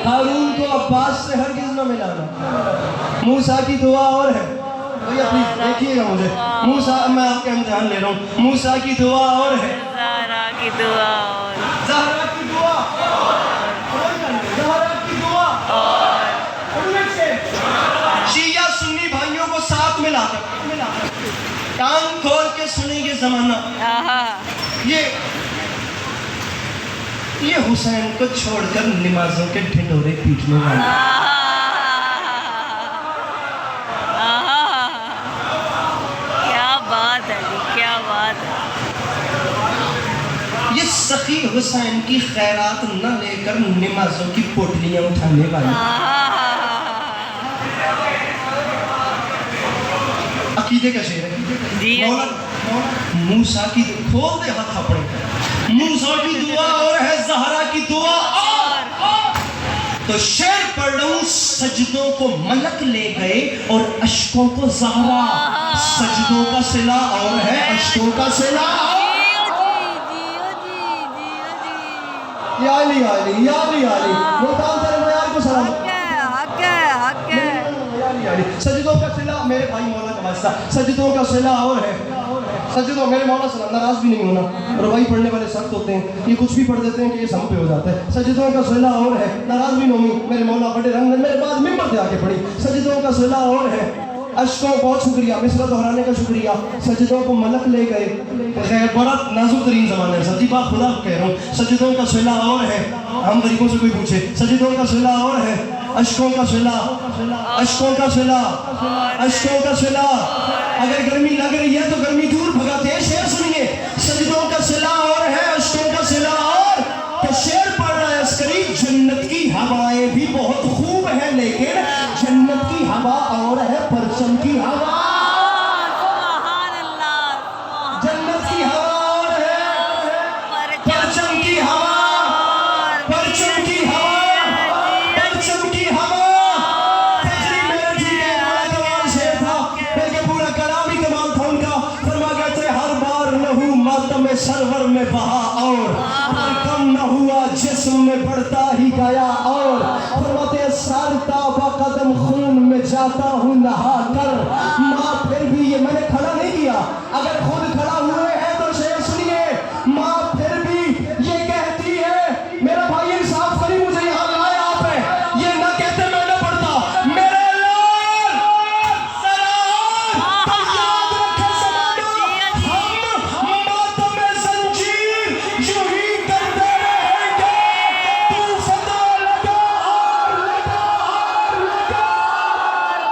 ہارون کو عباس سے ہرگز نہ ملانا، موسیٰ کی دعا اور ہے، دیکھیے گا مجھے، موسیٰ، میں آپ کا امتحان لے رہا ہوں، موسیٰ کی دعا اور ہے، زہرا کی دعا اور زہرا کی دعا شیعہ سنی بھائیوں کو ساتھ ملا کر کان کھول کے سنیں یہ زمانہ، یہ حسین کو چھوڑ کر نمازوں کے ڈھنڈورے پیٹنے والا، کیا بات ہے، کیا بات ہے۔ یہ سخی حسین کی خیرات نہ لے کر نمازوں کی پوٹلیاں اٹھانے والا، عقیدے کا شعر ہے۔ موسیٰ کی کھول دے ہاتھ اپنے، موسیٰ کی دعا اور ہے زہرا کی دعا اور تو شعر پڑھ رہا ہوں، سجدوں کو ملک لے گئے اور اشکوں کو زہرا، سجدوں کا صلہ اور ہے اشکوں کا صلہ، یا علی یا علی یا علی یا علی ملتان تیرے معیار کو سلام حق ہے حق ہے سجدوں کا صلہ میرے بھائی مولا کا واسطہ سجدوں کا صلہ اور ہے سجدوں میرے مولا صلی اللہ ناراض بھی نہیں ہونا روائی پڑھنے والے سخت ہوتے ہیں یہ کچھ بھی پڑھ دیتے ہیں کہ یہ سم پہ ہو جاتا ہے سجدوں کا صلہ اور ہے ناراض بھی نہیں ہوئی میرے مولا بڑے رنگ میرے بعد ممبر پہ آ کے پڑھی سجدوں کا صلہ اور ہے اشکوں بہت شکریہ مصرع دہرانے کا شکریہ سجدوں کو ملک لے گئے خیر بڑا نازک ترین زمانہ ہے سچی بات خدا کو کہہ رہا ہوں سجدوں کا صلہ اور ہے ہم غریبوں سے کوئی پوچھے سجدوں کا صلہ اور ہے اشکوں کا صلہ اشکوں کا صلہ اشکوں کا صلہ اگر گرمی لگ رہی ہے تو گرمی دور بھگاتے ہیں شعر سنیے سجدوں کا صلہ اور ہے اشکوں کا صلہ اور تو شعر پڑھ رہا ہے عسکری جنت کی ہوائیں بھی بہت خوب ہیں لیکن جنت کی ہوا اور ہے پرچم کی ہوا سبحان اللہ جنت کی ہوا اور ہے پرچم کی ہوا پرچم کی ہوا پرچم کی ہوا تجری میرے جی کے بڑا کمال شعر تھا بلکہ پورا کلام ہی کمال تھا ان کا فرما گئے تھے ہر بار لہو ماتم سرور میں بہا اور پر کم نہ ہوا جسم میں بڑھتا ہی گیا اور فرماتے سارتا با قدم خون میں جاتا ہوں نہا کر ماں پھر بھی یہ میں نے کھڑا نہیں کیا اگر خود کھڑا ہوئے ہیں تو شعر سنیے ماں پھر بھی یہ کہتی ہے میرا بھائی انصاف کری مجھے یہاں لائے آپ ہیں یہ نہ کہتے میں نہ پڑھتا میرے لال سلام یاد رکھے زمانہ ہم ماتم زنجیر یوں ہی کرتے رہیں گے تو صدا لگا اور لگا اور لگا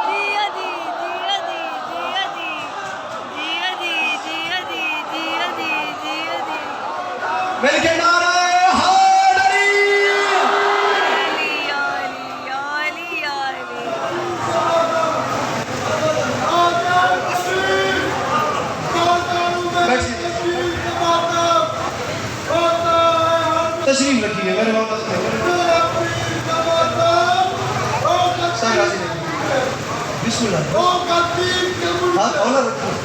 جیا جی جیا جی جیا جی جیا جی جیا جی جیا جی جیا جی مل کے نعرہ حیدری علی علی علی علی تشریف رکھیے میرے مولا سب راضی رہیے بسم اللہ ہاتھ اولا رکھو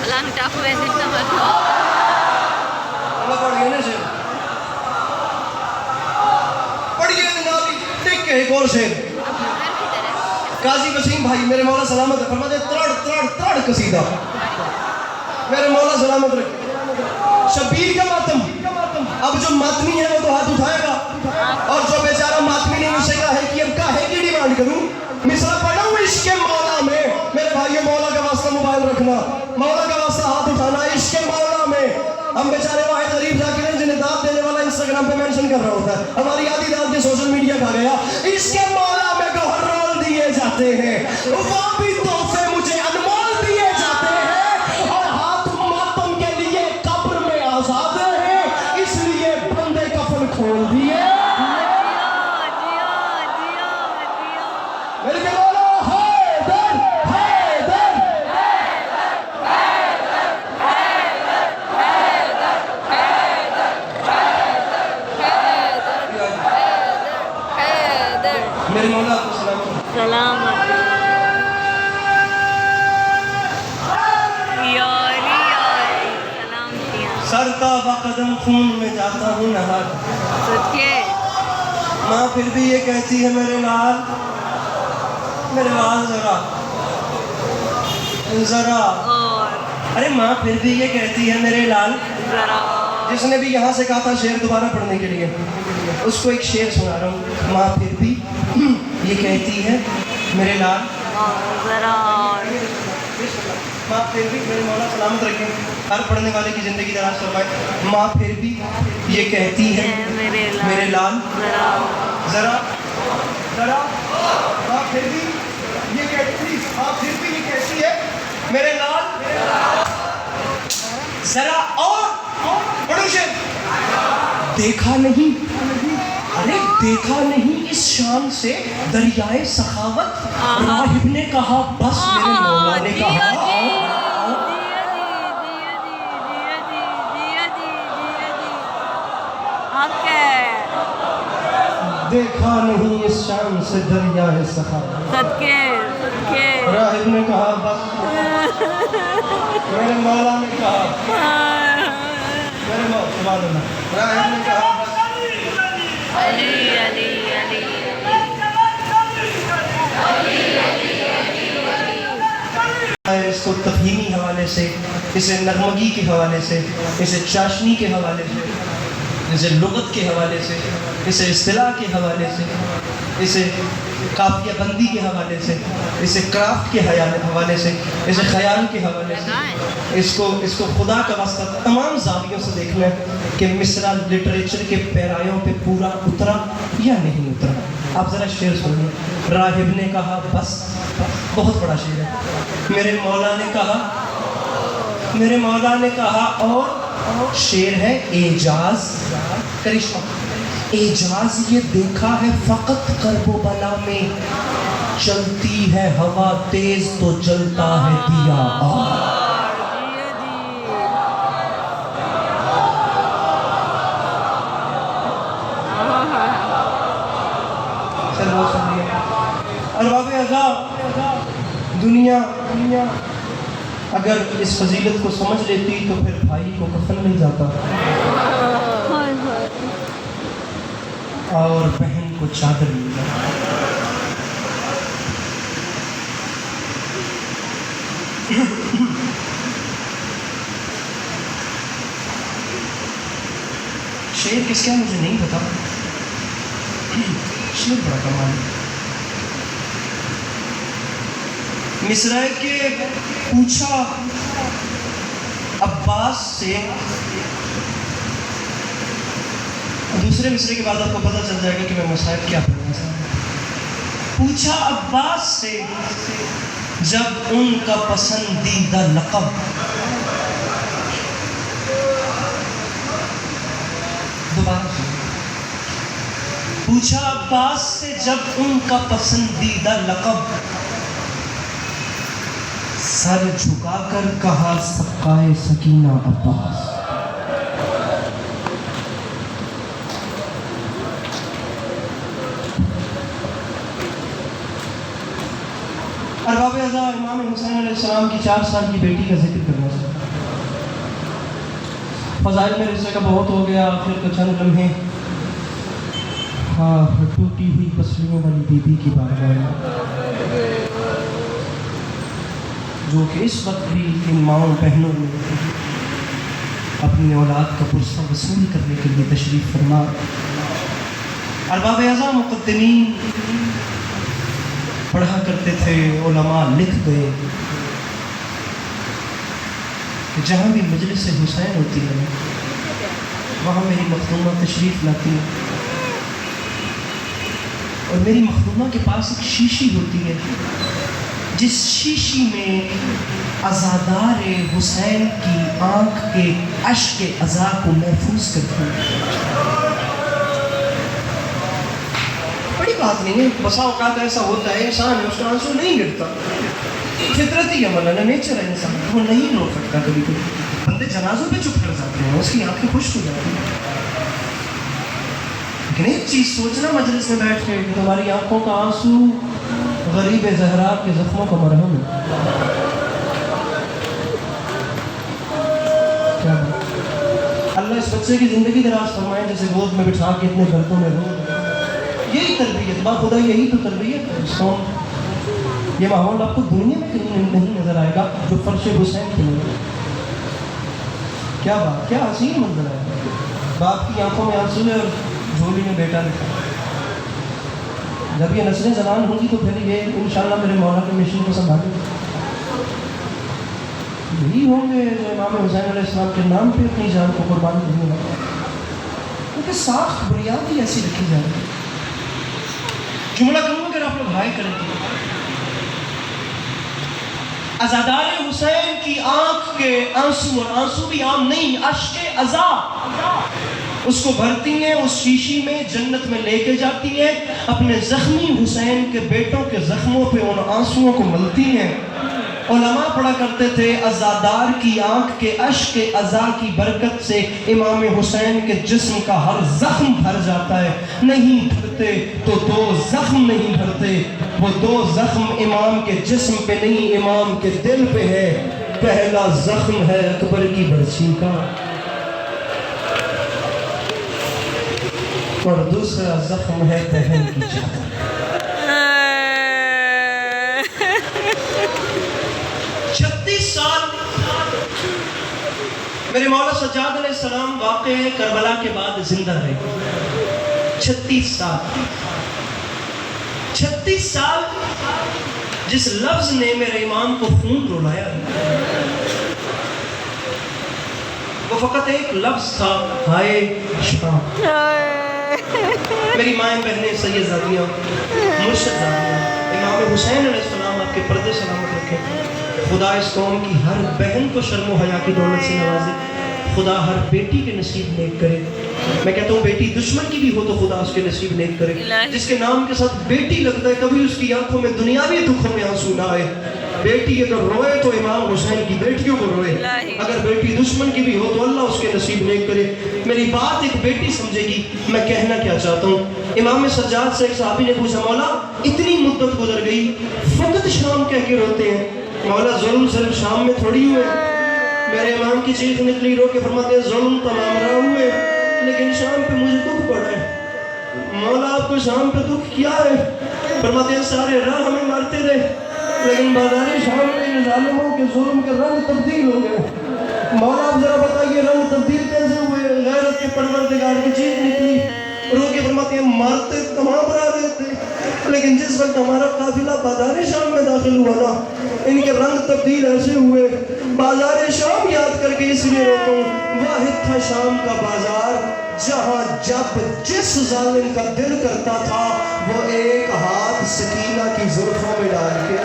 Lang tahu esok nama. اللہ پڑھ گئے نا شیر پڑھئے جنابی دیکھ کے ایک اور شیر قاضی وسیم بھائی میرے مولا سلامت ہے فرماتے ترڑ ترڑ ترڑ قصیدہ میرے مولا سلامت رکھے شبیر کا ماتم اب جو ماتمی ہے وہ تو ہاتھ اٹھائے گا اور جو بیچارہ ماتمی نہیں اسے کہا ہے کہ اب کہا ہے کہ ڈیمانڈ کروں مصرع پڑھا ہوں عشق مولا میں میرے بھائیو مولا کا واسطہ موبائل رکھنا مولا کا واسطہ ہاتھ اٹھانا عشق مولا میں ہم بیچارے واحد غریب ذاکر ہیں جنہیں داد دینے والا انسٹاگرام پہ مینشن کر رہا ہوتا ہے ہماری آدھی داد کے سوشل میڈیا کھا گیا عشق مولا میں گوہر رول دیے جاتے ہیں وہ بھی تحفے مجھے انمول دیے جاتے ہیں اور ہاتھ ماتم کے لیے قبر میں آزاد ہیں اس لیے بندے کفن کھول دیے میرے کے مولا حیدر حیدر میرے مولا آپ کو سلامت سلامت یا علی سلام کیا سرتا با قدم خون میں جاتا ہوں نہا سچے ماں پھر بھی یہ کہتی ہے میرے لال ذرا ذرا اور ارے ماں پھر بھی یہ کہتی ہے میرے لال ذرا جس نے بھی یہاں سے کہا تھا شعر دوبارہ پڑھنے کے لیے اس کو ایک شعر سنا رہا ہوں ماں پھر بھی یہ کہتی ہے میرے لال ذرا ماں پھر بھی میرے مولا سلامت رکھیں ہر پڑھنے والے کی زندگی دراز فرمائے ماں پھر بھی یہ کہتی ہے میرے لال ذرا ذرا ماں پھر بھی یہ کہتی ہے میرے لال ذرا اور پڑھو شعر دیکھا نہیں ارے دیکھا نہیں اس شان سے دریائے سخاوت راہب نے کہا بس میرے مولا نے کہا حق ہے دیکھا نہیں اس شام سے دریائے سخا. صدقے راہب نے کہا بس. میرے مولا نے کہا میرے مولا راہب نے کہا بس. علی علی علی اس کو تفہیمی حوالے سے، اسے نغمگی کے حوالے سے، اسے چاشنی کے حوالے سے، اسے لغت کے حوالے سے، اسے اصطلاح کے حوالے سے، اسے قافیہ بندی کے حوالے سے، اسے کرافٹ کے حوالے سے، اسے خیال کے حوالے سے، اس کو خدا کا واسطہ تمام زاویوں سے دیکھنا ہے کہ مصرع لٹریچر کے پیرایوں پہ پورا اترا یا نہیں اترا. آپ ذرا شعر سنیے. راہب نے کہا بس. بہت بڑا شعر ہے. میرے مولا نے کہا اور شعر ہے اعجاز کرشمہ. اعجاز یہ دیکھا ہے فقط کرب و بلا میں، چلتی ہے ہوا تیز تو جلتا ہے دیا. ارباب عذاب دنیا اگر اس فضیلت کو سمجھ لیتی تو پھر بھائی کو کفن مل جاتا اور بہن کو چادر مل جاتا. شعر کس کا مجھے نہیں پتا. شعر بڑا کمال ہے. مصرع کے پوچھا عباس سے، دوسرے مصرع کے بعد آپ کو پتہ چل جائے گا کہ میں مصائب کیا پڑھنا چاہتا ہوں. پوچھا عباس سے جب ان کا پسندیدہ لقب. دوبارہ پوچھا عباس سے جب ان کا پسندیدہ لقب. سر جھکا کر کہا سقائے سکینہ عباس. ارباب اعضاء امام حسین علیہ السلام کی 4 سال کی بیٹی کا ذکر کرنا چاہتا ہوں. فضائل میں رشتے کا بہت ہو گیا. آخر کا چند لمحے ٹوٹی ہوئی پسلیوں والی بی بی کی بارگاہ میں، جو کہ اس وقت بھی ان ماؤں بہنوں نے اپنی اولاد کا پرسہ وصول کرنے کے لیے تشریف فرما. ارباب اعضاء مقدمین پڑھا کرتے تھے، علماء لکھ گئے کہ جہاں بھی مجلس حسین ہوتی ہے وہاں میری مخدومہ تشریف لاتی ہے، اور میری مخدومہ کے پاس ایک شیشی ہوتی ہے جس شیشی میں عزادار حسین کی آنکھ کے اشک عزا کو محفوظ کرتی ہے. بڑی بات نہیں ہے. بسا اوقات ایسا ہوتا ہے انسان ہے، اس کا آنسو نہیں گرتا، فطرتی عمل ہے، نیچر ہے انسان، وہ نہیں رو سکتا. کبھی کبھی بندے جنازوں پہ چپ کر جاتے ہیں، اس کی آنکھیں خشک ہو جاتی ہیں. لیکن ایک چیز سوچنا مجلس میں بیٹھ کے کہ تمہاری آنکھوں کا آنسو غریب زہرا کے زخموں کا مرہم ہے. کیا اللہ اس بچے کی زندگی دراز فرمائے جسے گود میں بٹھا کے اتنے گھروں میں رو. یہی تربیت با خدا، یہی تو تربیت ہے. یہ ماحول آپ کو دنیا میں کہیں نہیں نظر آئے گا جو فرش حسین کے لیے. کیا بات، کیا حسین منظر ہے. باپ کی آنکھوں میں آنسو ہے اور جھولی میں بیٹا لکھا. جب یہ نسلیں زبان ہوں گی تو پھر یہ انشاءاللہ میرے مولا کے مشن کو سنبھالیں گے. یہی ہوں گے جو امام حسین علیہ السلام کے نام پہ اپنی جان کو قربان کرنے والے، کیونکہ ساخت بنیاد ہی ایسی رکھی جائے گی. جملہ کہوں اگر آپ لوگ ہائے کریں گے، عزادار حسین کی آنکھ کے آنسو، اور آنسو بھی عام نہیں، اشک عزا اس کو بھرتی ہیں، اس شیشی میں جنت میں لے کے جاتی ہیں، اپنے زخمی حسین کے بیٹوں کے زخموں پہ ان آنسوؤں کو ملتی ہیں. علماء پڑھا کرتے تھے عزادار کی آنکھ کے اشک کے عزا کی برکت سے امام حسین کے جسم کا ہر زخم بھر جاتا ہے. نہیں بھرتے تو دو زخم نہیں بھرتے. وہ دو زخم امام کے جسم پہ نہیں امام کے دل پہ ہے. پہلا زخم ہے اکبر کی برچھی کا اور دوسرا زخم ہے بہن کی چادر. 36 سال میرے مولا سجاد علیہ السلام واقع کربلا کے بعد زندہ رہے. 36 سال 36 سال جس لفظ نے میرے امام کو خون رلایا وہ فقط ایک لفظ تھا، ہائے شام. میری مائیں بہنیں سیدزادیاں مرشدزادیاں، امام حسین علیہ السلام آپ کے پردے سلامت رکھے. خدا اس قوم کی ہر بہن کو شرم و حیا کی دولت سے نوازے. خدا ہر بیٹی کے نصیب نیک کرے. میں کہتا ہوں بیٹی دشمن کی بھی ہو تو خدا اس کے نصیب نیک کرے. جس کے نام کے ساتھ بیٹی لگتا ہے کبھی اس کی آنکھوں میں دنیاوی دکھوں میں آنسو نہ آئے. بیٹی اگر روئے تو امام حسین کی بیٹیوں کو روئے. اگر بیٹی دشمن کی بھی ہو تو اللہ اس کے نصیب نیک کرے. میری بات ایک بیٹی سمجھے گی. میں کہنا کیا چاہتا ہوں، امام سجاد سے ایک صحابی نے پوچھا مولا اتنی مدت گزر گئی فقط شام کہہ کے روتے ہیں. مولا ظلم صرف شام میں تھوڑی ہوئے. میرے امام کی چیخ نکلی رو کے فرماتے ہیں ظلم تمام راہ ہوئے لیکن شام پہ مجھے دکھ پڑا ہے. مولا آپ کو شام پہ دکھ کیا ہے؟ فرماتے ہیں سارے راہ ہمیں مارتے رہے لیکن بازار شام میں ان ظالموں کے ظلم کے رنگ تبدیل ہو گئے. مولا آپ ذرا بتائیے رنگ تبدیل کیسے ہوئے؟ غیرت کے پروردگار کی چیخ نکلی رو کے فرماتے ہیں مارتے تمام راہ رہے تھے لیکن جس وقت ہمارا قافلہ بازار شام میں داخل ہوا نا ان کے رنگ تبدیل ایسے ہوئے. بازار شام یاد کر کے اس لیے روتا ہوں، واحد تھا شام کا بازار جہاں جب جس ظالم کا دل کرتا تھا وہ ایک ہاتھ سکینہ کی زلفوں میں ڈال کے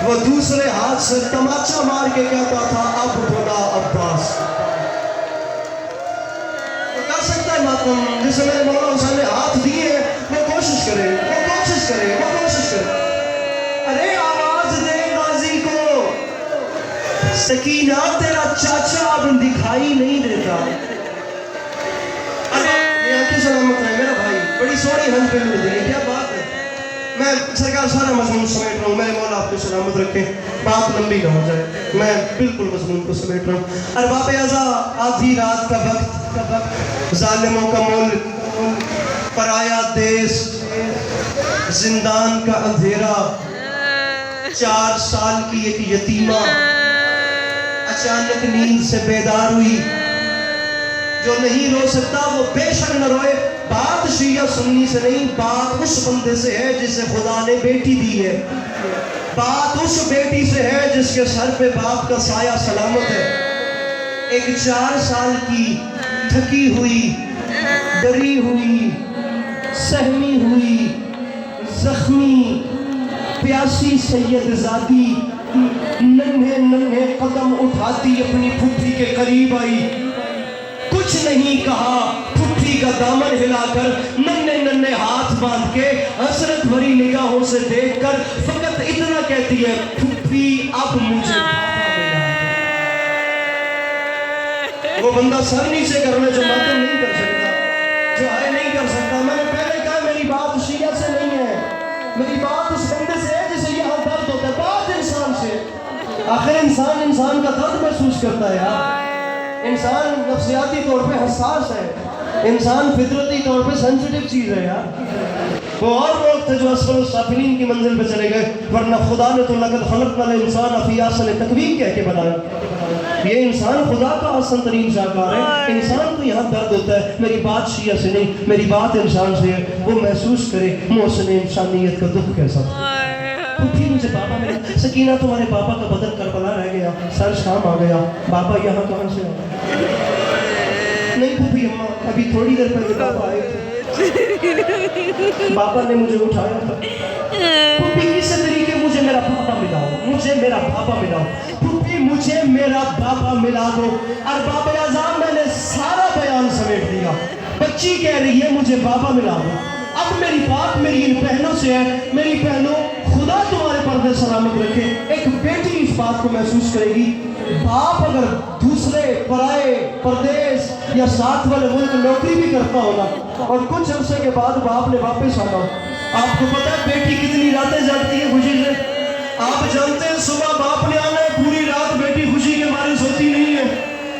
وہ دوسرے ہاتھ سے تماچا مار کے کہتا تھا اب بولا عباس. سکتا ہے ماتم جسے میرے مولا حسین نے ہاتھ دیے وہ کوشش کرے وہ کوشش کرے وہ کوشش کرے. ارے آواز دے غازی کو سکینہ تیرا چاچا اب دکھائی نہیں دیتا. یہ آنکھیں سلامت رہے میرا بھائی بڑی سوڑی ہن پہ اڑ گئی کیا بات ہے. میں سرکار سارا مضمون سمیٹ رہا ہوں. میرے مولا آپ کو سلامت رکھیں بات لمبی نہ ہو جائے. میں بالکل مضمون کو سمیٹ رہا ہوں. ارباب اعضا آدھی رات کا وقت ظالموں کا ملک پرایا دیس زندان کا اندھیرا 4 سال کی ایک یتیمہ اچانک نیند سے بیدار ہوئی. جو نہیں رو سکتا وہ بے شک نہ روئے. بات شیعہ سنی سے نہیں، بات اس بندے سے ہے جسے خدا نے بیٹی دی ہے. بات اس بیٹی سے ہے جس کے سر پہ باپ کا سایہ سلامت ہے. ایک 4 سال کی تھکی ہوئی ڈری ہوئی سہمی ہوئی زخمی پیاسی سیدزادی ننھے ننھے قدم اٹھاتی اپنی پھپھی کے قریب آئی. کچھ نہیں کہا، پھپھی کا دامن ہلا کر ننھے ننھے ہاتھ باندھ کے حسرت بھری نگاہوں سے دیکھ کر فقط اتنا کہتی ہے پھپھی اب مجھے وہ بندہ سر نیچے کرنے جو ماتم نہیں کر سکتا جو ہے نہیں کر سکتا. میں نے پہلے کہا میری بات شیعہ سے نہیں ہے، میری بات اس بندے سے ہے جسے یہاں درد ہوتا ہے. بات انسان سے. آخر انسان کا درد محسوس کرتا ہے یار. انسان نفسیاتی طور پہ حساس ہے، انسان فطرتی طور پہ سینسٹیو چیز ہے یار. وہ اور لوگ تھے جو اسفل السافلین کی منزل پہ چلے گئے ورنہ خدا نے تو لقد خلقنا الانسان فی احسن تقویم کہہ کے بنایا. یہ انسان خدا کا آسان ترین شاہکار ہے. انسان کو یہاں درد ہوتا ہے. میری بات شیعہ سے نہیں، میری بات انسان سے ہے. وہ محسوس کرے محسن انسانیت کا دکھ کیسا تھا. پھپھی مجھے بابا ملا. سکینہ تمہارے بابا کا بدن کربلا رہ گیا، سر شام آ گیا، بابا یہاں کہاں سے آ؟ نہیں پھپھی اماں ابھی تھوڑی دیر پہلے بابا آئے تھے، بابا نے مجھے اٹھایا تھا. پھپھی کس طریقے مجھے میرا بابا ملاؤ، مجھے میرا بابا ملاؤ. پھپھی مجھے میرا بابا ملا دو. اور بابا اعظم میں نے سارا بیان سمیٹ دیا. بچی کہہ رہی ہے مجھے بابا ملا دو. اب میری بات میری ان بہنوں سے ہے. میری بہنوں خدا خدا تمہارے پردے سلامت رکھے. ایک بیٹی اس بات کو محسوس کرے گی باپ اگر دوسرے پرائے پردیس یا ساتھ والے ملک نوکری بھی کرتا ہوگا اور کچھ عرصے کے بعد باپ نے واپس آنا, آپ کو پتہ ہے بیٹی کتنی راتیں جاگتی ہے خوشی سے. آپ جانتے ہیں صبح باپ نے آنا ہے, پوری رات بیٹی خوشی کے مارے سوتی نہیں ہے,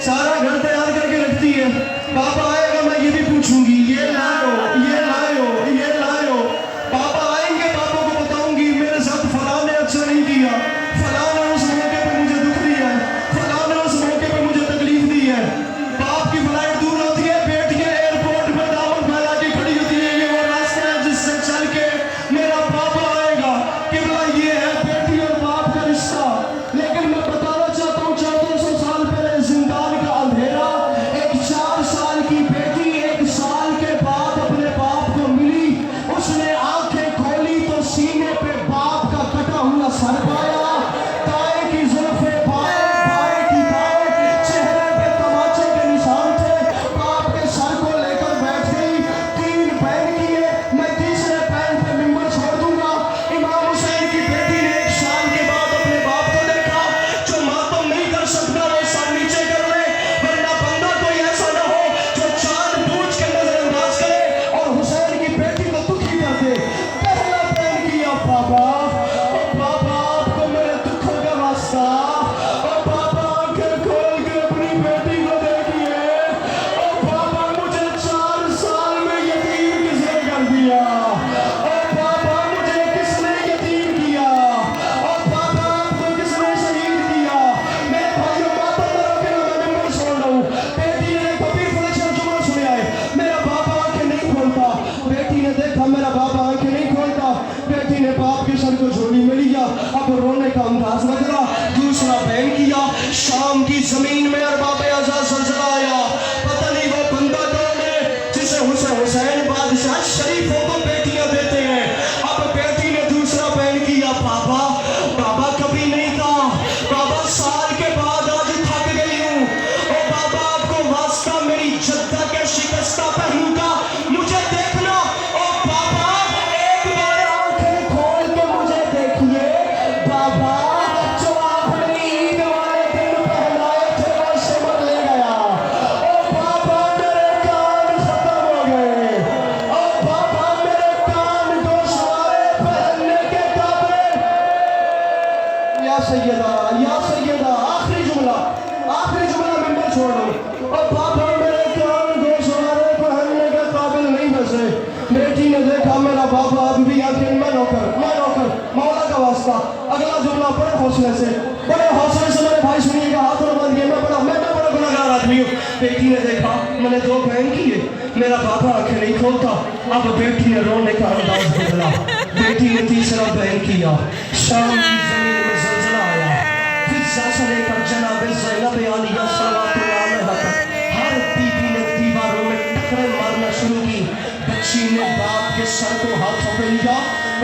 سارا گھر تیار کر کے رکھتی ہے. پاپا آئے گا میں یہ بھی پوچھوں گی یہ لائے ہو یہ لائے ہو یہ لائے ہو. پاپا آئیں گے پاپا کو بتاؤں گی میرے ساتھ فلاں نے اچھا نہیں کیا, فلاں نے اس موقع پہ مجھے دکھ دیا ہے, فلاں نے اس موقع پہ مجھے تکلیف دی ہے. باپ کی فلائٹ دور ہوتی ہے, بیٹھ کے ایئرپورٹ پہ دامن پھیلا کے کھڑی ہوتی ہے, یہ وہ راستہ ہے جس سے چل کے میرا پاپا آئے گا. قبلہ یہ ہے بیٹی اور باپ کا رشتہ. لیکن میں بتانا چاہتا ہوں 1400 سال پہلے زندان کا اندھیرا, ایک 4 سال کی بیٹی 1 سال کے بعد اپنے باپ کو ملی. اس نے آنکھیں کھولی تو سینے پہ باپ کا کٹا ہوا سر پایا, دائیں کی زلفیں بائیں کی دائیں, چہرے پہ تماچے کے نشان تھے. باپ کے سر کو لے کر بیٹھ گئی. 3 بہن کیے, میں تیسرے بہن پہ ممبر چھوڑ دوں گا. امام حسین کی بیٹی نے 1 سال کے بعد اپنے باپ کو دیکھا. جو ماتم نہیں کر سکتا وہ سر نیچے کر لے, ورنہ بندہ کوئی ایسا نہ ہو جو جان بوجھ کے نظر انداز کرے اور حسین کی بیٹی کو دکھی کر دے. پہلا بہن کیا پاپا, پاپا آپ کو میرے دکھوں کا واسطہ, اور پاپا آنکھیں کھول کے اپنی بیٹی کو دیکھیے. اور پاپا مجھے 4 سال میں یتیم کس نے کر دیا, اور پاپا مجھے کس نے یتیم کیا, اور پاپا آپ کو کس نے شہید کیا. میرے بھائیوں ماتم نہ روکے نا, میں نمبر چھوڑ رہا ہوں. بیٹی نے دیکھا پیر فلیکشن جمعہ سنے آئے, میرا باپ آنکھیں نہیں کھولتا. بیٹی نے دیکھا میرا باپ آنکھیں نہیں کھولتا. بیٹی نے باپ کے سر کو جھولی میں لیا, اب رونے کا انداز بدلا. دوسرا بہن کیا, شام کی زمین میں ارباب اعزاز زلزلہ آیا. پتہ نہیں وہ بندہ کون ہے جسے حسین بادشاہ شریفوں کو بیٹیاں دیتے ہیں. اب بیٹی نے دوسرا بہن کیا, پاپا بابا کبھی نہیں تھا, بابا سال کے بعد آج تھک گئی ہوں. او بابا آپ کو واسطہ میری جدہ کے شکستہ پہنوں کا, مجھے دیکھنا. او بابا ایک بار آنکھیں کھول کے مجھے دیکھیے. بابا جو آپ نے عید والے دن پہنائے تھے وہ سمر لے گیا. او بابا میرے کان ختم ہو گئے. او بابا میرے کان گوشوارے پہننے کے قابل. یا سیدہ آخری جملہ ممبر چھوڑ دو. اور پاپا میرے کان گوشوارے پہننے کے قابل نہیں بچے. بیٹی نے دیکھا میرا بابا اب بھی آخر میں نوکر مولا کا واسطہ. اگلا جملہ بڑے حوصلے سے میرے بھائی سنیے گا, ہاتھ بند کیے, میں بڑا گناہگار آدمی ہوں. بیٹی نے دیکھا میں نے 2 بہن کیے, میرا بابا آنکھیں نہیں کھولتا. اب بیٹی نے رونے کا انداز بدلا. بیٹی نے تیسرا بہن کیا, شام کی زمین میں زلزلہ آیا. فضا سے لے کر جناب زینب عالیہ صلوات اللہ علیہا تک ہر بیوی نے دیواروں میں ٹکریں مارنا شروع کی. بچی نے باپ کے سر کو ہاتھوں پہ لیا,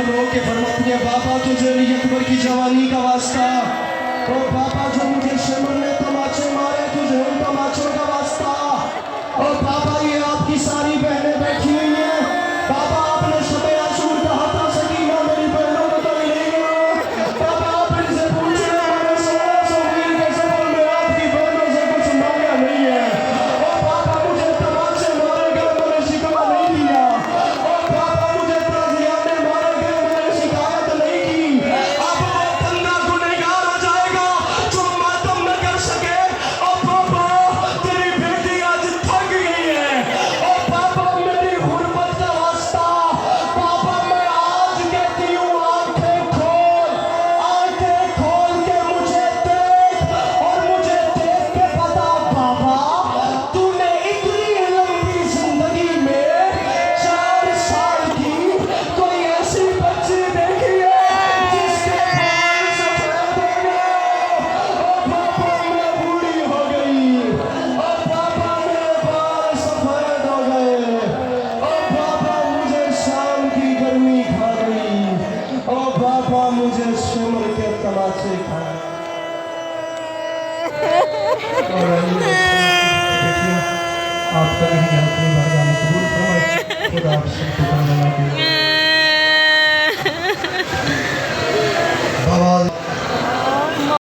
رو کے فرماتی ہے, بابا تجھے علی اکبر کی جوانی کا واسطہ. او بابا جو مجھے شمر نے تماچے مارے تجھے ان تماچوں کا واسطہ. او بابا یہ آپ کی ساری بہنیں بیٹھی ہوئی ہیں. بابا آپ نے شب عاشور کا ہاتھا سکینہ میری بہنوں کو تو نہیں ہے. بابا آپ ان سے پوچھیں میں نے 1600 میل کے سفر میں آپ کی بہنوں سے کچھ مانگا نہیں ہے. او بابا مجھے تماچے مارے گئے میں نے شکوہ نہیں دیا. او بابا مجھے تازیانے مارے گئے میں نے شکایت نہیں کی. اب وہ بندہ گنہگار ہو جائے گا جو ماتم نہ کر سکے. او بابا تیری بیٹی آج تھک گئی ہے. او بابا میری غربت کا واسطہ. بابا میں آج کہتی ہوں آنکھیں کھول کے مجھے دیکھ, اور مجھے دیکھ کے بتا بابا تو نے اتنی لمبی زندگی میں 4 سال کی کوئی ایسی بچی دیکھی ہے جس کے بال سفید ہو گئے. او بابا میں بوڑھی ہو گئی. او بابا میرے بال سفید ہو گئے. او بابا مجھے شام کی گرمی کھا گئی. او بابا مجھے شمر کے تماچے کھائے. آپ کا نہیں اپنی بارگاہ میں قبول فرمائے. خدا آپ سب کو بندہ